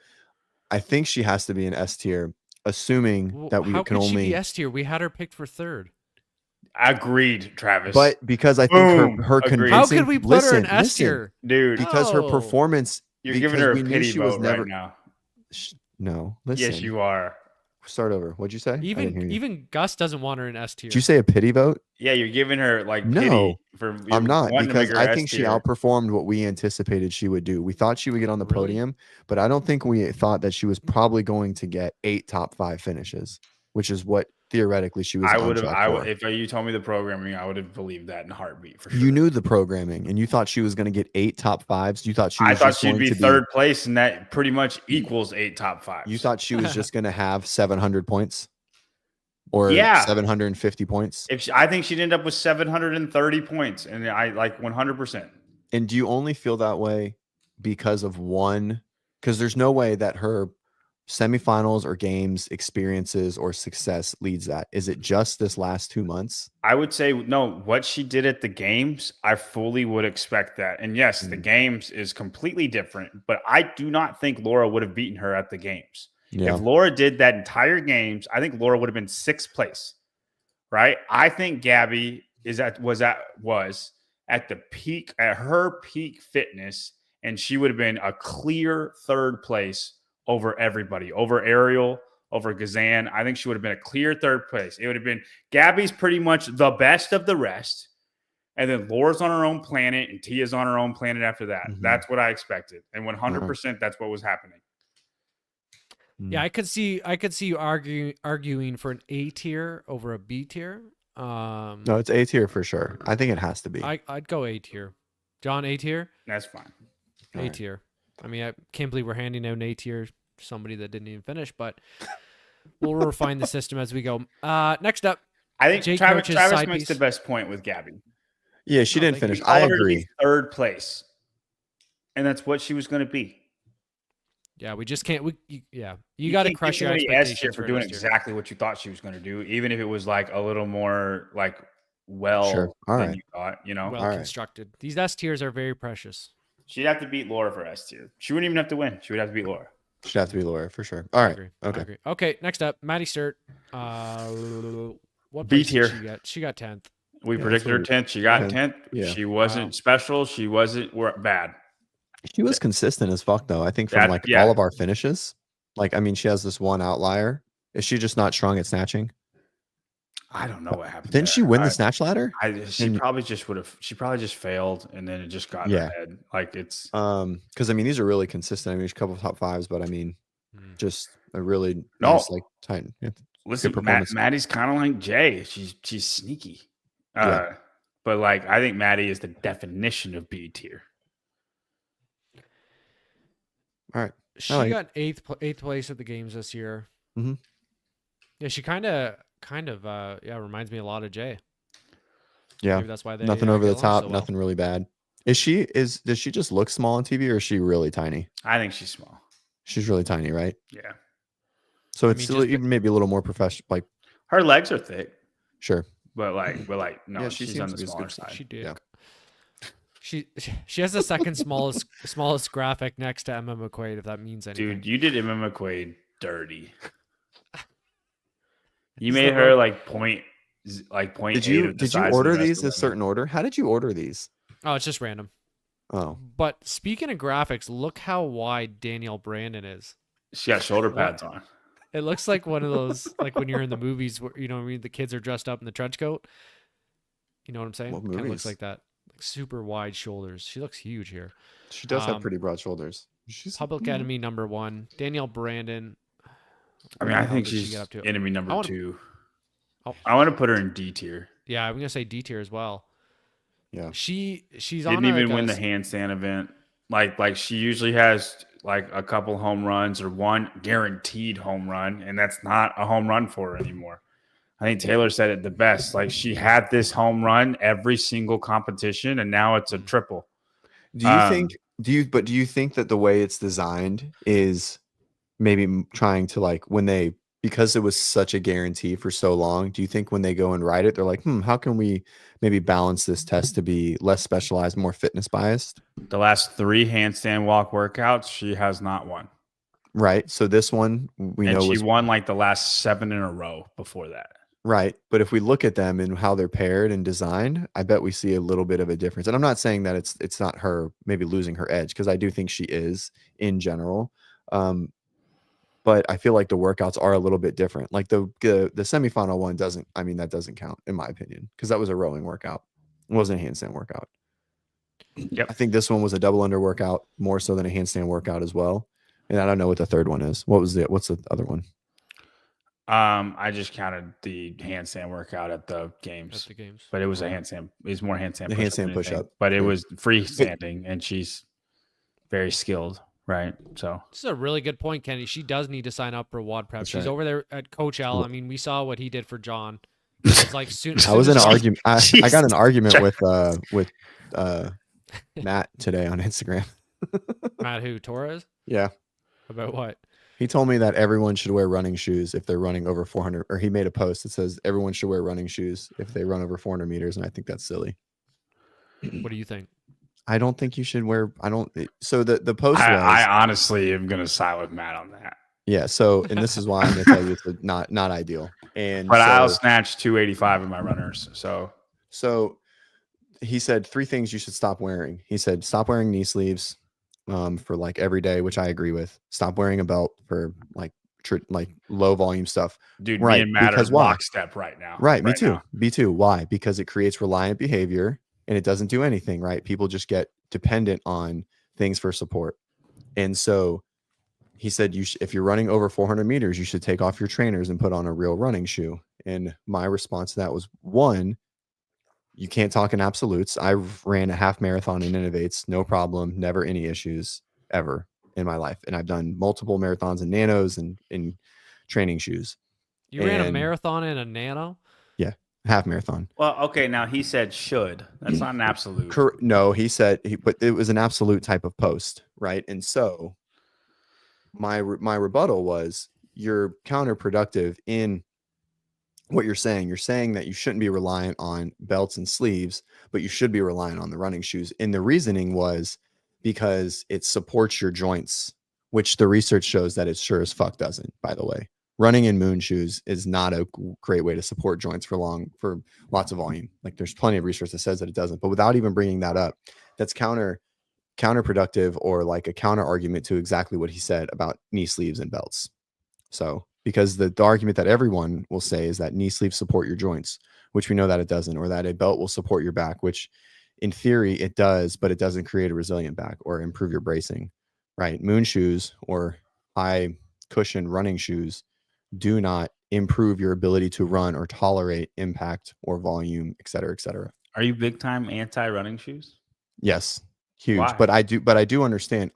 I think she has to be an S tier, assuming Well, that we how can could she only. be S tier? We had her picked for third. Agreed, Travis. But because I think Boom. her Agreed. convincing. How could we put her in listen, S listen, tier? dude, because her Oh. performance. you're because giving her a we knew pity she was vote never. right now. No, listen. Yes, you are. Start over. What'd you say? I didn't hear you. Even Gus doesn't want her in S tier. Did you say a pity vote? Yeah, you're giving her like No, pity for. I'm not, wanting to make because her I S think she tier. outperformed what we anticipated she would do. We thought she would get on the Really? podium, but I don't think we thought that she was probably going to get 8 top 5 finishes, which is what theoretically she was I on would have. track for. If you told me the programming, I would have believed that in a heartbeat for sure. You knew the programming, and you thought she was going to get 8 top 5s. You thought she was I thought just she'd going be to third place, and that pretty much equals 8 top 5s. You thought she was just going to have 700 points or Yeah. 750 points. I think she'd end up with 730 points, and I like 100%. And do you only feel that way because of one? Because there's no way that her semifinals or games experiences or success leads that. Is it just this last 2 months? I would say no. What she did at the games, I fully would expect that. And yes, the games is completely different, but I do not think Laura would have beaten her at the games. Yeah. If Laura did that entire games, I think Laura would have been 6th place. Right? I think Gabby was at the peak, at her peak fitness, and she would have been a clear 3rd place over everybody, over Ariel, over Gazan. I think she would have been a clear 3rd place. It would have been Gabby's pretty much the best of the rest. And then Laura's on her own planet and Tia's on her own planet after that. Mhm. That's what I expected. And 100% that's what was happening. Yeah, I could see you arguing for an A tier over a B tier. No, it's A tier for sure. I think it has to be. I'd go A tier. John, A tier? That's fine. A Alright. tier. I mean, I can't believe we're handing out an A tier to somebody that didn't even finish, but we'll refine the system as we go. Next up, I think Jake Travis Coach's side makes piece. the best point with Gabby. Yeah, she No, didn't thank finish. you. I Called her to be agree. 3rd place. And that's what she was going to be. yeah, we just can't. You got to can't crush give your somebody S tier expectations for for doing an S tier. exactly what you thought she was going to do, even if it was like a little more like well Sure. All than right. you thought. You know, Well All right. constructed. These S tiers are very precious. she'd have to beat Laura for S tier. She wouldn't even have to win. She would have to beat Laura. Should have to be Laura for sure. All I right. agree. I Okay. agree. Okay, next up, Maddie Sturt. What B place did tier. she get? She got 10th. We Yeah, predicted that's her what 10th. She got 10th. 10th. Yeah. She wasn't Wow. special. She wasn't bad. She was consistent as fuck though. I think from That- like yeah. all of our finishes. Like, I mean, she has this one outlier. Is she just not strong at snatching? I don't know what happened. Didn't she there. win the snatch ladder? She And- probably just would have. She probably just failed, and then it just got in Yeah. her head. Like it's. Because I mean, these are really consistent. I mean, there's a couple of top 5s, but I mean, Hmm. just a really No. nice, like tight. Yeah. Listen, performance. Maddie's kind of like Jay. She's sneaky. Yeah. But like I think Maddie is the definition of B tier. All right. She like it. got eighth place at the games this year. Mhm. Yeah, she kind of reminds me a lot of Jay. Yeah. Maybe that's why they Nothing over get the along top. so well. Nothing really bad. Does she just look small on TV, or is she really tiny? I think she's small. She's really tiny, right? Yeah, So I it's mean, still just- even maybe a little more professional. Like, her legs are thick, sure. but no, Yeah, she she's seems on to the be a smaller good- side. She did. Yeah. She has the second smallest graphic next to Emma McQuaid, if that means anything. Dude, you did Emma McQuaid dirty. You Is made that her right? like point Did 8 you of the did you size of order the rest these of a women. certain order? How did you order these? Oh, it's just random. Oh, But speaking of graphics, look how wide Danielle Brandon is. She got shoulder pads on. It looks like one of those, like when you're in the movies where, what I mean, the kids are dressed up in the trench coat. You know what I'm saying? What Kind of movies? looks like that. Like super wide shoulders. She looks huge here. she does have Um, pretty broad shoulders. She's Public Enemy #1. Danielle Brandon. I What mean, the I hell think did she she's get up to? enemy I number wanna- 2. Oh. I want to put her in D tier. Yeah, I'm gonna say D tier as well. Yeah. She's Didn't on even like win a the handstand event. Like she usually has like a couple home runs or one guaranteed home run, and that's not a home run for her anymore. I think Taylor said it the best. Like, she had this home run every single competition, and now it's a triple. Do you think that the way it's designed is maybe trying to, like, because it was such a guarantee for so long, do you think when they go and write it, they're like, how can we maybe balance this test to be less specialized, more fitness biased? The last 3 handstand walk workouts, she has not won. Right. So this one she won like the last 7 in a row before that. Right. But if we look at them and how they're paired and designed, I bet we see a little bit of a difference. And I'm not saying that it's not her maybe losing her edge, because I do think she is in general. But I feel like the workouts are a little bit different. Like the semifinal one that doesn't count in my opinion, because that was a rowing workout. It wasn't a handstand workout. Yep. I think this one was a double under workout more so than a handstand workout as well. And I don't know what the third one is. What's the other one? I just counted the handstand workout at the games. But it was a handstand. It was more handstand. The handstand push up. But it was freestanding, and she's very skilled. Right. So this is a really good point, Kenny. She does need to sign up for WOD Prep. She's over there at Coach L. I mean, we saw what he did for John. It's like I was in an argument. I got an argument with Matt today on Instagram. Matt who? Torres? Yeah. About what? He told me that everyone should wear running shoes if they're running over 400, or he made a post that says everyone should wear running shoes if they run over 400 meters. And I think that's silly. What do you think? I don't think you should wear. So the post. I honestly am going to side with Matt on that. Yeah. So, and this is why I'm going to tell you it's not ideal. But I'll snatch 285 in my runners. So he said 3 things you should stop wearing. He said, stop wearing knee sleeves for like every day, which I agree with. Stop wearing a belt for like low volume stuff. Dude, right. Me and Matt are lockstep right now. Right. Me too. Me too. Why? Because it creates reliant behavior. And it doesn't do anything, right? People just get dependent on things for support. And so he said, if you're running over 400 meters, you should take off your trainers and put on a real running shoe. And my response to that was, 1, you can't talk in absolutes. I ran a half marathon in Innovates, no problem, never any issues ever in my life. And I've done multiple marathons in nanos and in training shoes. You ran a marathon in a nano? Yeah. Half marathon. Well, okay. Now he said should. That's not an absolute. No, he said but it was an absolute type of post, right? And so my rebuttal was, you're counterproductive in what you're saying. You're saying that you shouldn't be reliant on belts and sleeves, but you should be reliant on the running shoes. And the reasoning was because it supports your joints, which the research shows that it sure as fuck doesn't, by the way. Running in moon shoes is not a great way to support joints for lots of volume. Like, there's plenty of research that says that it doesn't, but without even bringing that up, that's counterproductive, or like a counter argument to exactly what he said about knee sleeves and belts. So, because the argument that everyone will say is that knee sleeves support your joints, which we know that it doesn't, or that a belt will support your back, which in theory it does, but it doesn't create a resilient back or improve your bracing, right? Moon shoes or high cushion running shoes do not improve your ability to run or tolerate impact or volume, et cetera, et cetera. Are you big time anti-running shoes? Yes, huge. Why? But I do understand.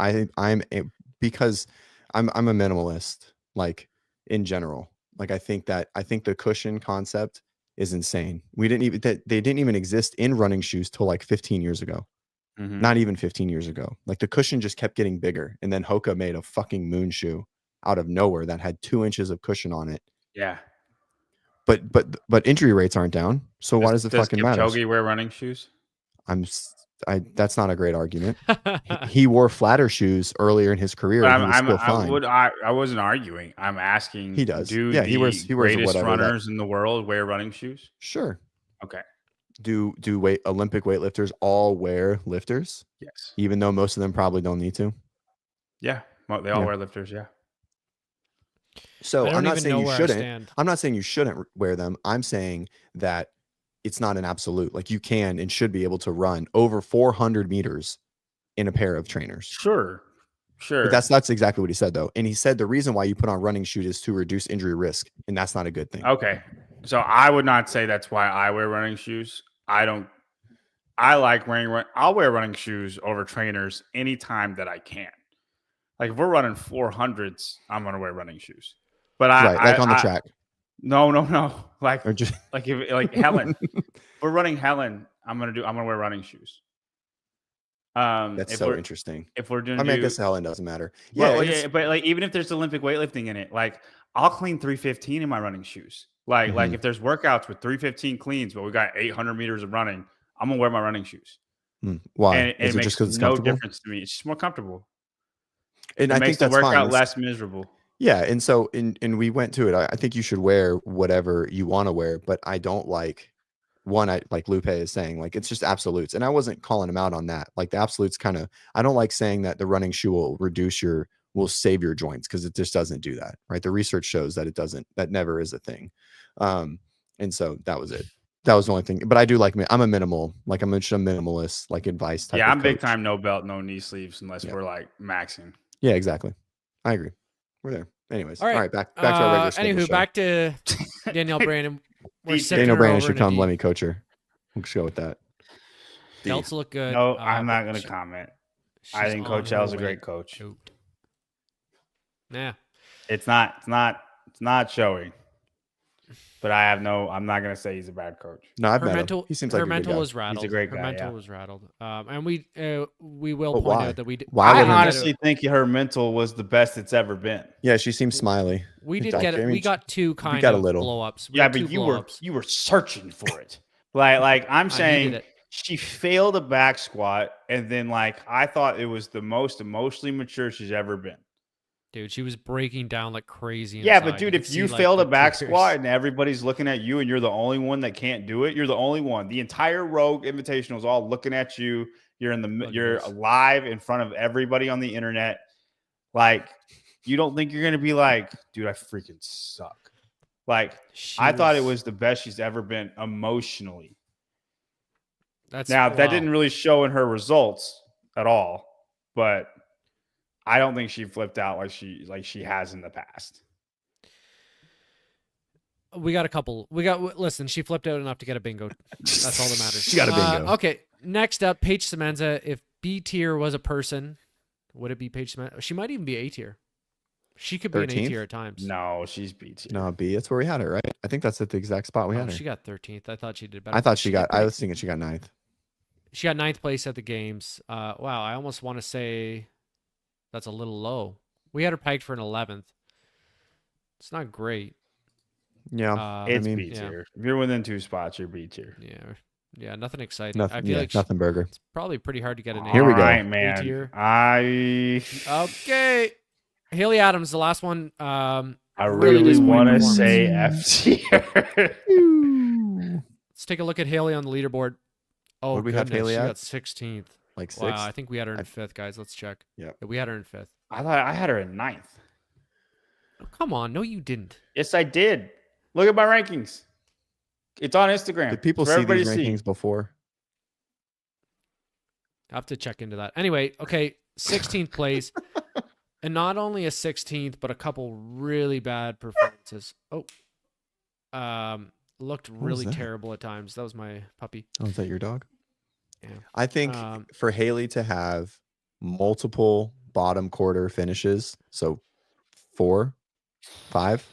Because I'm a minimalist, like, in general. Like, I think the cushion concept is insane. They didn't even exist in running shoes till like 15 years ago. Mm-hmm. Not even 15 years ago. Like, the cushion just kept getting bigger, and then Hoka made a fucking moon shoe out of nowhere that had 2 inches of cushion on it. Yeah. But injury rates aren't down. So why does it fucking matter? Does Kipchoge wear running shoes? That's not a great argument. He wore flatter shoes earlier in his career. And he was still fine. I wasn't arguing. I'm asking. He does. Do he wears greatest runners in the world wear running shoes? Sure. Okay. Do Olympic weightlifters all wear lifters? Yes. Even though most of them probably don't need to. Yeah. Well, they all wear lifters. Yeah. So I'm not saying you shouldn't. I'm not saying you shouldn't wear them. I'm saying that it's not an absolute. Like, you can and should be able to run over 400 meters in a pair of trainers. Sure. But that's exactly what he said, though. And he said the reason why you put on running shoes is to reduce injury risk, and that's not a good thing. Okay. So I would not say that's why I wear running shoes. I like I'll wear running shoes over trainers anytime that I can. Like if we're running 400s, I'm gonna wear running shoes. But Right, on the track. No. Like Or just like Helen. If we're running Helen, I'm gonna wear running shoes. That's if so we're interesting. if we're doing, I mean, I guess Helen doesn't matter. Well, Yeah, but like even if there's Olympic weightlifting in it, like I'll clean 315 in my running shoes. Like Mhm. if there's workouts with 315 cleans, but we got 800 meters of running, I'm gonna wear my running shoes. Why? And Is it it just makes because it's no comfortable? difference to me. It's just more comfortable. And It I makes think the that's fine. workout less miserable. Yeah, and so and we went to it. I think you should wear whatever you want to wear, but I don't like like Lupe is saying, like it's just absolutes. And I wasn't calling him out on that. Like the absolutes I don't like saying that the running shoe will save your joints, because it just doesn't do that. Right. The research shows that it doesn't, that never is a thing. And so that was it. That was the only thing. But I do like I'm a minimalist, like advice type. Yeah, I'm of big coach. time no belt, no knee sleeves unless we're like maxing. Yeah, exactly. I agree. We're there. Anyways, all right, back to our regular schedule Anywho, show. back to Danielle Brandon. We're sifting Danielle her Brandon over should in a come. D. Let me coach her. We'll just go with that. Delts look good. No, I'm not but going to comment. she's I think on Coach her L's a way great coach. out. Yeah. It's not showing. But I'm not going to say he's a bad coach. No, I've Her met mental, him. He seems her like a good mental guy. was rattled. He's a great her guy, mental yeah. was rattled. And we will But point why? out that we did. Why I would her- honestly think her mental was the best it's ever been. Yeah, she seems smiley. We did Like, get I it. mean, We got two kind got a of little. blow ups. Yeah, but you were searching for it. Like I'm saying, it. she failed a back squat, and then like I thought it was the most emotionally mature she's ever been. Dude, she was breaking down like crazy. Yeah, inside. but dude, could if see, you like, failed the a back tears. squat and everybody's looking at you and you're the only one that can't do it, you're the only one. The entire Rogue Invitational is all looking at you. You're you're live in front of everybody on the internet. Like, you don't think you're gonna be like, dude, I freaking suck. Like, I thought it was the best she's ever been emotionally. That didn't really show in her results at all, but I don't think she flipped out like she has in the past. We got a couple. Listen, she flipped out enough to get a bingo. That's all that matters. She got a bingo. Okay, next up, Paige Semenza. If B tier was a person, would it be Paige Semenza? She might even be A tier. She could be 13th? an A tier at times. No, she's B tier. No, B. That's where we had her, right? I think that's at the exact spot we had her. She got 13th. I thought she did better. I was thinking she got 9th. She got 9th place at the games. Wow, I almost want to say that's a little low. We had her pegged for an 11th. It's not great. Yeah, it's B tier. If you're within 2 spots, you're B tier. Yeah, nothing exciting. Nothing, I feel like nothing burger. It's probably pretty hard to get an A. Here we go. All right, man. A-tier. Okay. Haley Adams, the last one. I really want to say F tier. Let's take a look at Haley on the leaderboard. Oh, What did we have Haley she at? got 16th. Like 6th? Wow, I think we had her in 5th, guys. Let's check. Yeah. We had her in 5th. I thought I had her in 9th. Oh, come on. No, you didn't. Yes, I did. Look at my rankings. It's on Instagram. Did people see these rankings before? I have to check into that. Anyway, okay, 16th place. And not only a 16th, but a couple really bad performances. Looked really terrible at times. That was my puppy. Oh, is that your dog? Yeah. I think for Haley to have multiple bottom quarter finishes, so 4, 5.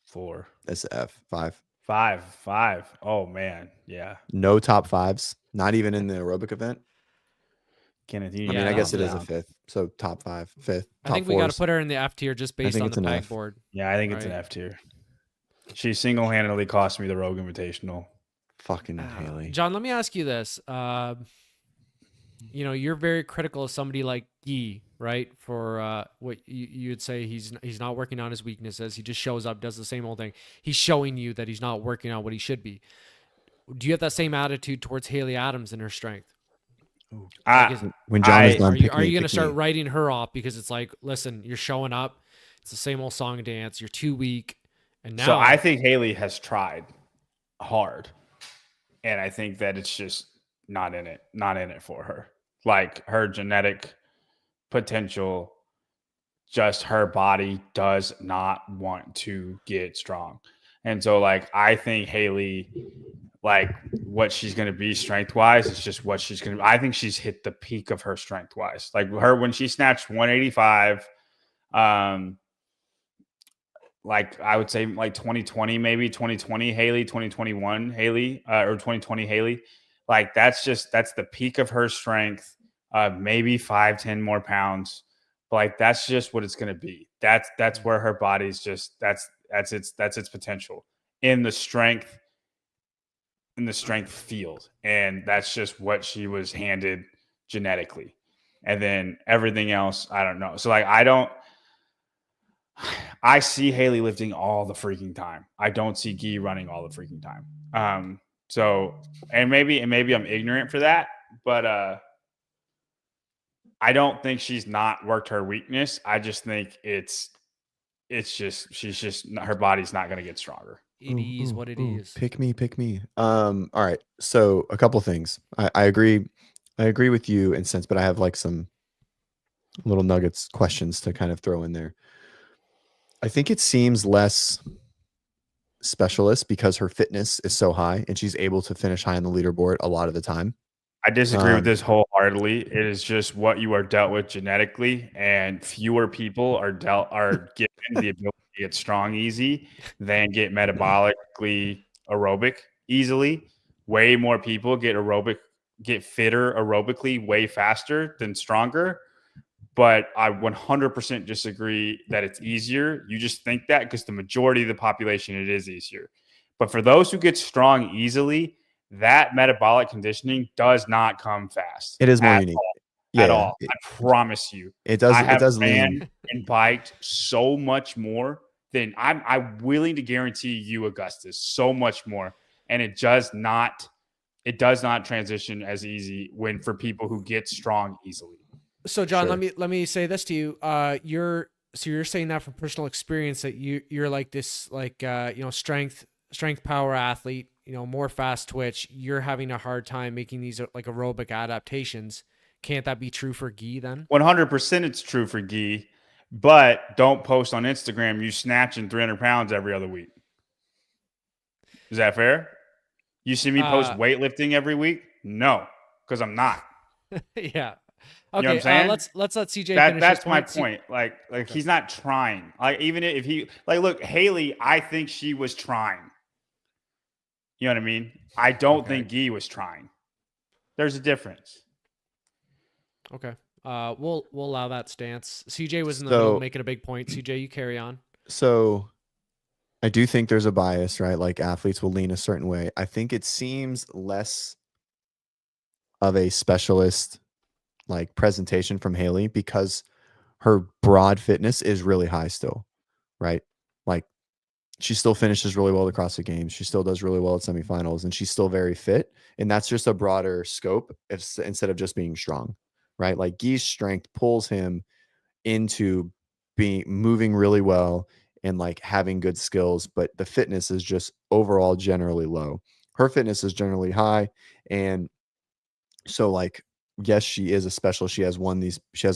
4. That's F. 5. 5. Oh man, yeah. No top 5s, not even in the aerobic event. Kenneth, I guess it is a 5th. So top 5, 5th. I think we got to put her in the F tier just based on the peg board. Yeah, I think it's an F tier. She single-handedly cost me the Rogue Invitational. Fucking Haley. John, let me ask you this. You're very critical of somebody like Guy, right? For what you'd say he's not working on his weaknesses. He just shows up, does the same old thing. He's showing you that he's not working on what he should be. Do you have that same attitude towards Haley Adams and her strength? When John is done, are you going to start writing her off because it's like, listen, you're showing up, it's the same old song and dance, you're too weak, and now. So I think Haley has tried hard, and I think that it's just not in it for her. Like her genetic potential, just her body does not want to get strong, and so like I think Haley. Like what she's going to be strength wise, it's just what she's going to be. I think she's hit the peak of her strength wise. Like her, when she snatched 185 Like I would say like 2020, maybe 2020 Haley, 2021 Haley, or 2020 Haley. Like that's the peak of her strength. Maybe 5-10 more pounds. But like that's just what it's gonna be. That's where her body's just that's its potential in the strength field. And that's just what she was handed genetically. And then everything else, I don't know. So like I see Haley lifting all the freaking time. I don't see Guy running all the freaking time. So maybe I'm ignorant for that, but I don't think she's not worked her weakness. I just think she's just her body's not going to get stronger. It is what it is. Pick me. All right. So a couple things. I agree with you in a sense, but I have like some little nuggets questions to kind of throw in there. I think it seems less specialist because her fitness is so high and she's able to finish high on the leaderboard a lot of the time. I disagree with this wholeheartedly. It is just what you are dealt with genetically, and fewer people are given the ability to get strong easy than get metabolically aerobic easily. Way more people get fitter aerobically way faster than stronger. But I 100% disagree that it's easier. You just think that because the majority of the population, it is easier. But for those who get strong easily, that metabolic conditioning does not come fast. It is more unique. At all. I promise you. It does. I have it does ran lean and biked so much more than I'm willing to guarantee you, Augustus, so much more. And it does not transition as easy for people who get strong easly. So John, Sure. let me say this to you. You're saying that from personal experience that you're like this, like, strength power athlete, more fast twitch. You're having a hard time making these like aerobic adaptations. Can't that be true for Guy then? 100% it's true for Guy, but don't post on Instagram you snatching 300 pounds every other week. Is that fair? You see me post weightlifting every week? No, because I'm not. Yeah. You know Okay, what I'm saying? let's let CJ finish. That's my point. Like he's not trying. Like even if he look, Haley, I think she was trying. You know what I mean? I don't think Guy was trying. There's a difference. Okay. We'll allow that stance. CJ was in the middle making a big point. CJ, you carry on. So I do think there's a bias, right? Like athletes will lean a certain way. I think it seems less of a specialist like presentation from Haley because her broad fitness is really high still, right? Like she still finishes really well at the CrossFit Games. She still does really well at semifinals, and she's still very fit. And that's just a broader scope instead of just being strong, right? Like Guy's strength pulls him into moving really well and like having good skills, but the fitness is just overall generally low. Her fitness is generally high, and so like yes, she is a specialist. She has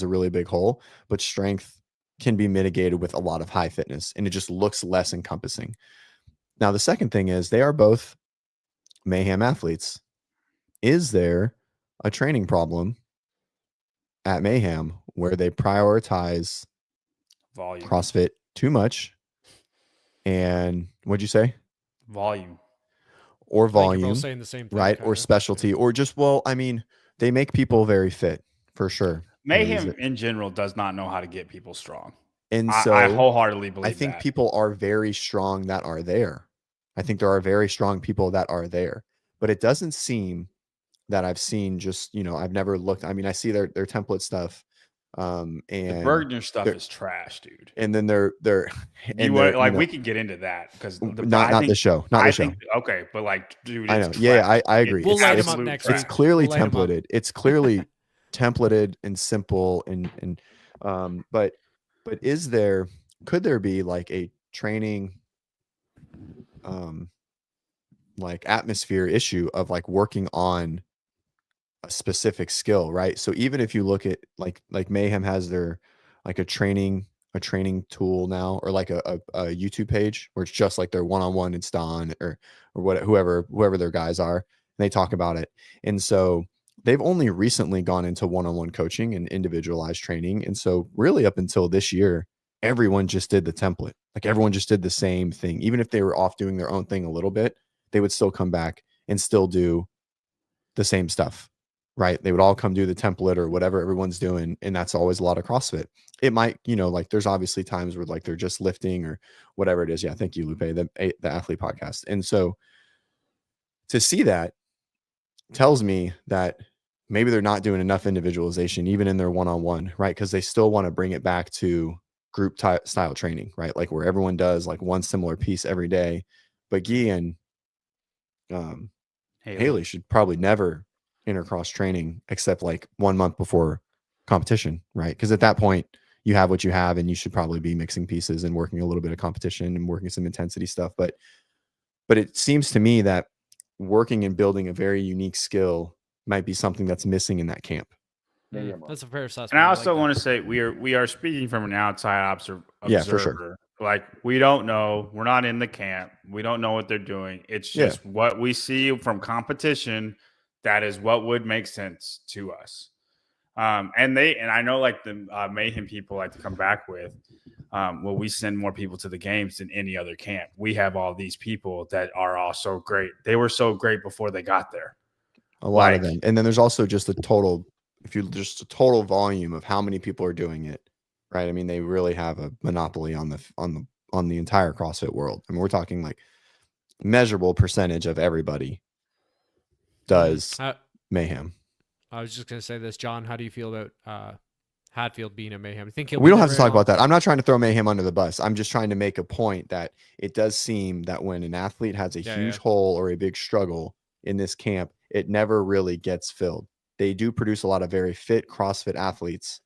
a really big hole, but strength can be mitigated with a lot of high fitness, and it just looks less encompassing. Now, the second thing is they are both Mayhem athletes. Is there a training problem at Mayhem where they prioritize Volume. CrossFit too much? And what'd you say? Volume. Or volume, both saying the same thing, right? kinda. Or specialty, or just, well, I mean, they make people very fit for sure. Mayhem in general does not know how to get people strong. And so I wholeheartedly believe I think that. people are very strong that are there. I think there are very strong people that are there, but it doesn't seem that I've seen just, I've never looked. I mean, I see their template stuff. And the Bergner stuff is trash, dude. And then we could get into that because not the show. Okay, but like, dude, I know. Yeah, I agree. We'll light him up next week. It's clearly templated. It's clearly templated and simple but could there be like a training like atmosphere issue of like working on a specific skill, right? So even if you look at like Mayhem has their like a training tool now, or like a YouTube page where it's just like their one-on-one, it's Don or whoever their guys are, and they talk about it. And so they've only recently gone into one-on-one coaching and individualized training. And so really up until this year, everyone just did the template. Like everyone just did the same thing. Even if they were off doing their own thing a little bit, they would still come back and still do the same stuff, right? They would all come do the template or whatever everyone's doing. And that's always a lot of CrossFit. It might, like there's obviously times where like they're just lifting or whatever it is. Yeah. Thank you, Lupe, the athlete podcast. And so to see that tells me that maybe they're not doing enough individualization, even in their one-on-one, right? Because they still want to bring it back to group style training, right? Like where everyone does like one similar piece every day. But Guy and Haley should probably never enter cross training except like 1 month before competition, right? Because at that point you have what you have, and you should probably be mixing pieces and working a little bit of competition and working some intensity stuff. But it seems to me that working and building a very unique skill might be something that's missing in that camp. That's a fair assessment. And I also want to say we are speaking from an outside observer. Yeah, for sure. Like we don't know. We're not in the camp. We don't know what they're doing. It's just what we see from competition. That is what would make sense to us. And I know like the Mayhem people like to come back with, well, we send more people to the games than any other camp. We have all these people that are all so great. They were so great before they got there. A lot of them. And then there's also just a total volume of how many people are doing it, right? I mean, they really have a monopoly on the entire CrossFit world. I mean, we're talking like measurable percentage of everybody does Mayhem. I was just going to say this, John. How do you feel about Hatfield being a Mayhem? I think we don't have to talk about that. I'm not trying to throw Mayhem under the bus. I'm just trying to make a point that it does seem that when an athlete has a huge hole or a big struggle in this camp, it never really gets filled. They do produce a lot of very fit CrossFit athletes,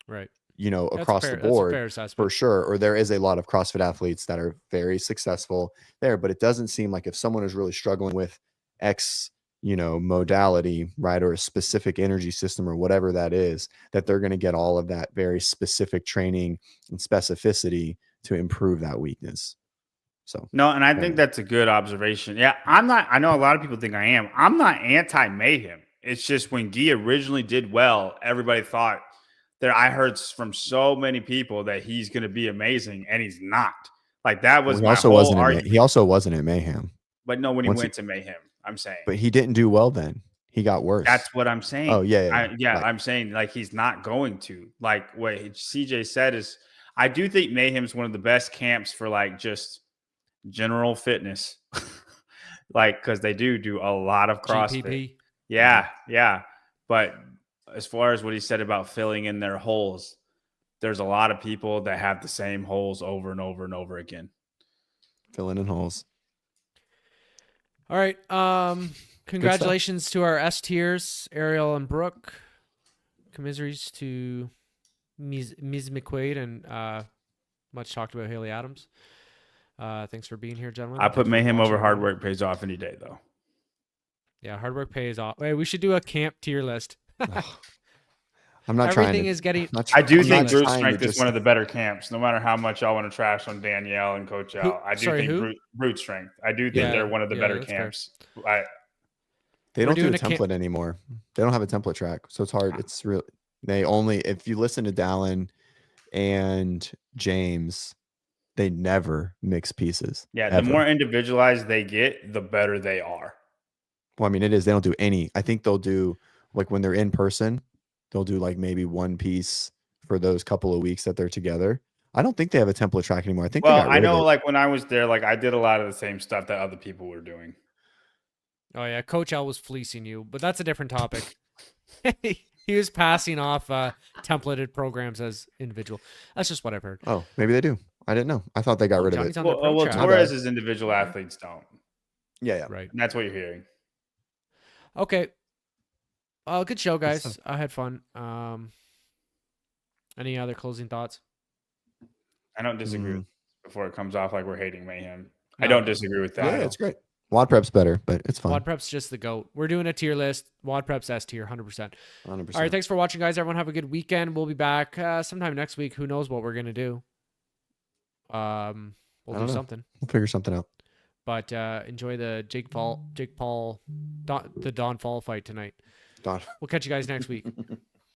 right? Across the board for sure. Or there is a lot of CrossFit athletes that are very successful there, but it doesn't seem like if someone is really struggling with X, modality, right, or a specific energy system or whatever that is, that they're going to get all of that very specific training and specificity to improve that weakness. So no, and I think that's a good observation. Yeah, I know a lot of people think I am. I'm not anti-Mayhem. It's just when Guy originally did well, everybody thought that I heard from so many people that he's going to be amazing, and he's not. Like that was my whole argument. He also wasn't at Mayhem. But no, when he went to Mayhem, I'm saying. But he didn't do well then. He got worse. That's what I'm saying. Oh, yeah. I'm saying like he's not going to. Like what CJ said is, I do think Mayhem's one of the best camps for like just general fitness. Like, because they do a lot of CrossFit. GPP. Yeah. But as far as what he said about filling in their holes, there's a lot of people that have the same holes over and over and over again. Filling in holes. All right. Congratulations to our S tiers, Ariel and Brooke. Commiserations to Ms. McQuaid and much talked about Haley Adams. Thanks for being here, gentlemen. I put Mayhem over hard work pays off any day, though. Yeah, hard work pays off. Wait, we should do a camp tier list. I'm not Everything trying. is getting. I do think Brute Strength is one of the better camps. No matter how much y'all want to trash on Danielle and Coach Al, I do think Brute Strength. I do think they're one of the better camps. They don't do a template anymore. They don't have a template track, so it's hard. It's really if you listen to Dallin and James, they never mix pieces. Yeah, the more individualized they get, the better they are. Well, I mean, it is. They don't do any. I think they'll do like when they're in person, they'll do like maybe one piece for those couple of weeks that they're together. I don't think they have a template track anymore. I think. Well, I know, like when I was there, like I did a lot of the same stuff that other people were doing. Oh yeah, Coach Al was fleecing you, but that's a different topic. He was passing off templated programs as individual. That's just what I've heard. Oh, maybe they do. I didn't know. I thought they got rid of it. Well, Torres's individual athletes don't. Yeah. Right. And that's what you're hearing. Okay. Good show, guys. I had fun. Any other closing thoughts? I don't disagree before it comes off like we're hating Mayhem. I don't disagree with that. Yeah, it's great. WOD Prep's better, but it's fine. WOD Prep's just the GOAT. We're doing a tier list. WOD Prep's S tier, 100%. 100%. All right, thanks for watching, guys. Everyone have a good weekend. We'll be back sometime next week. Who knows what we're going to do? We'll do something. We'll figure something out. But enjoy the Jake Paul, the Don Fall fight tonight. Don. We'll catch you guys next week.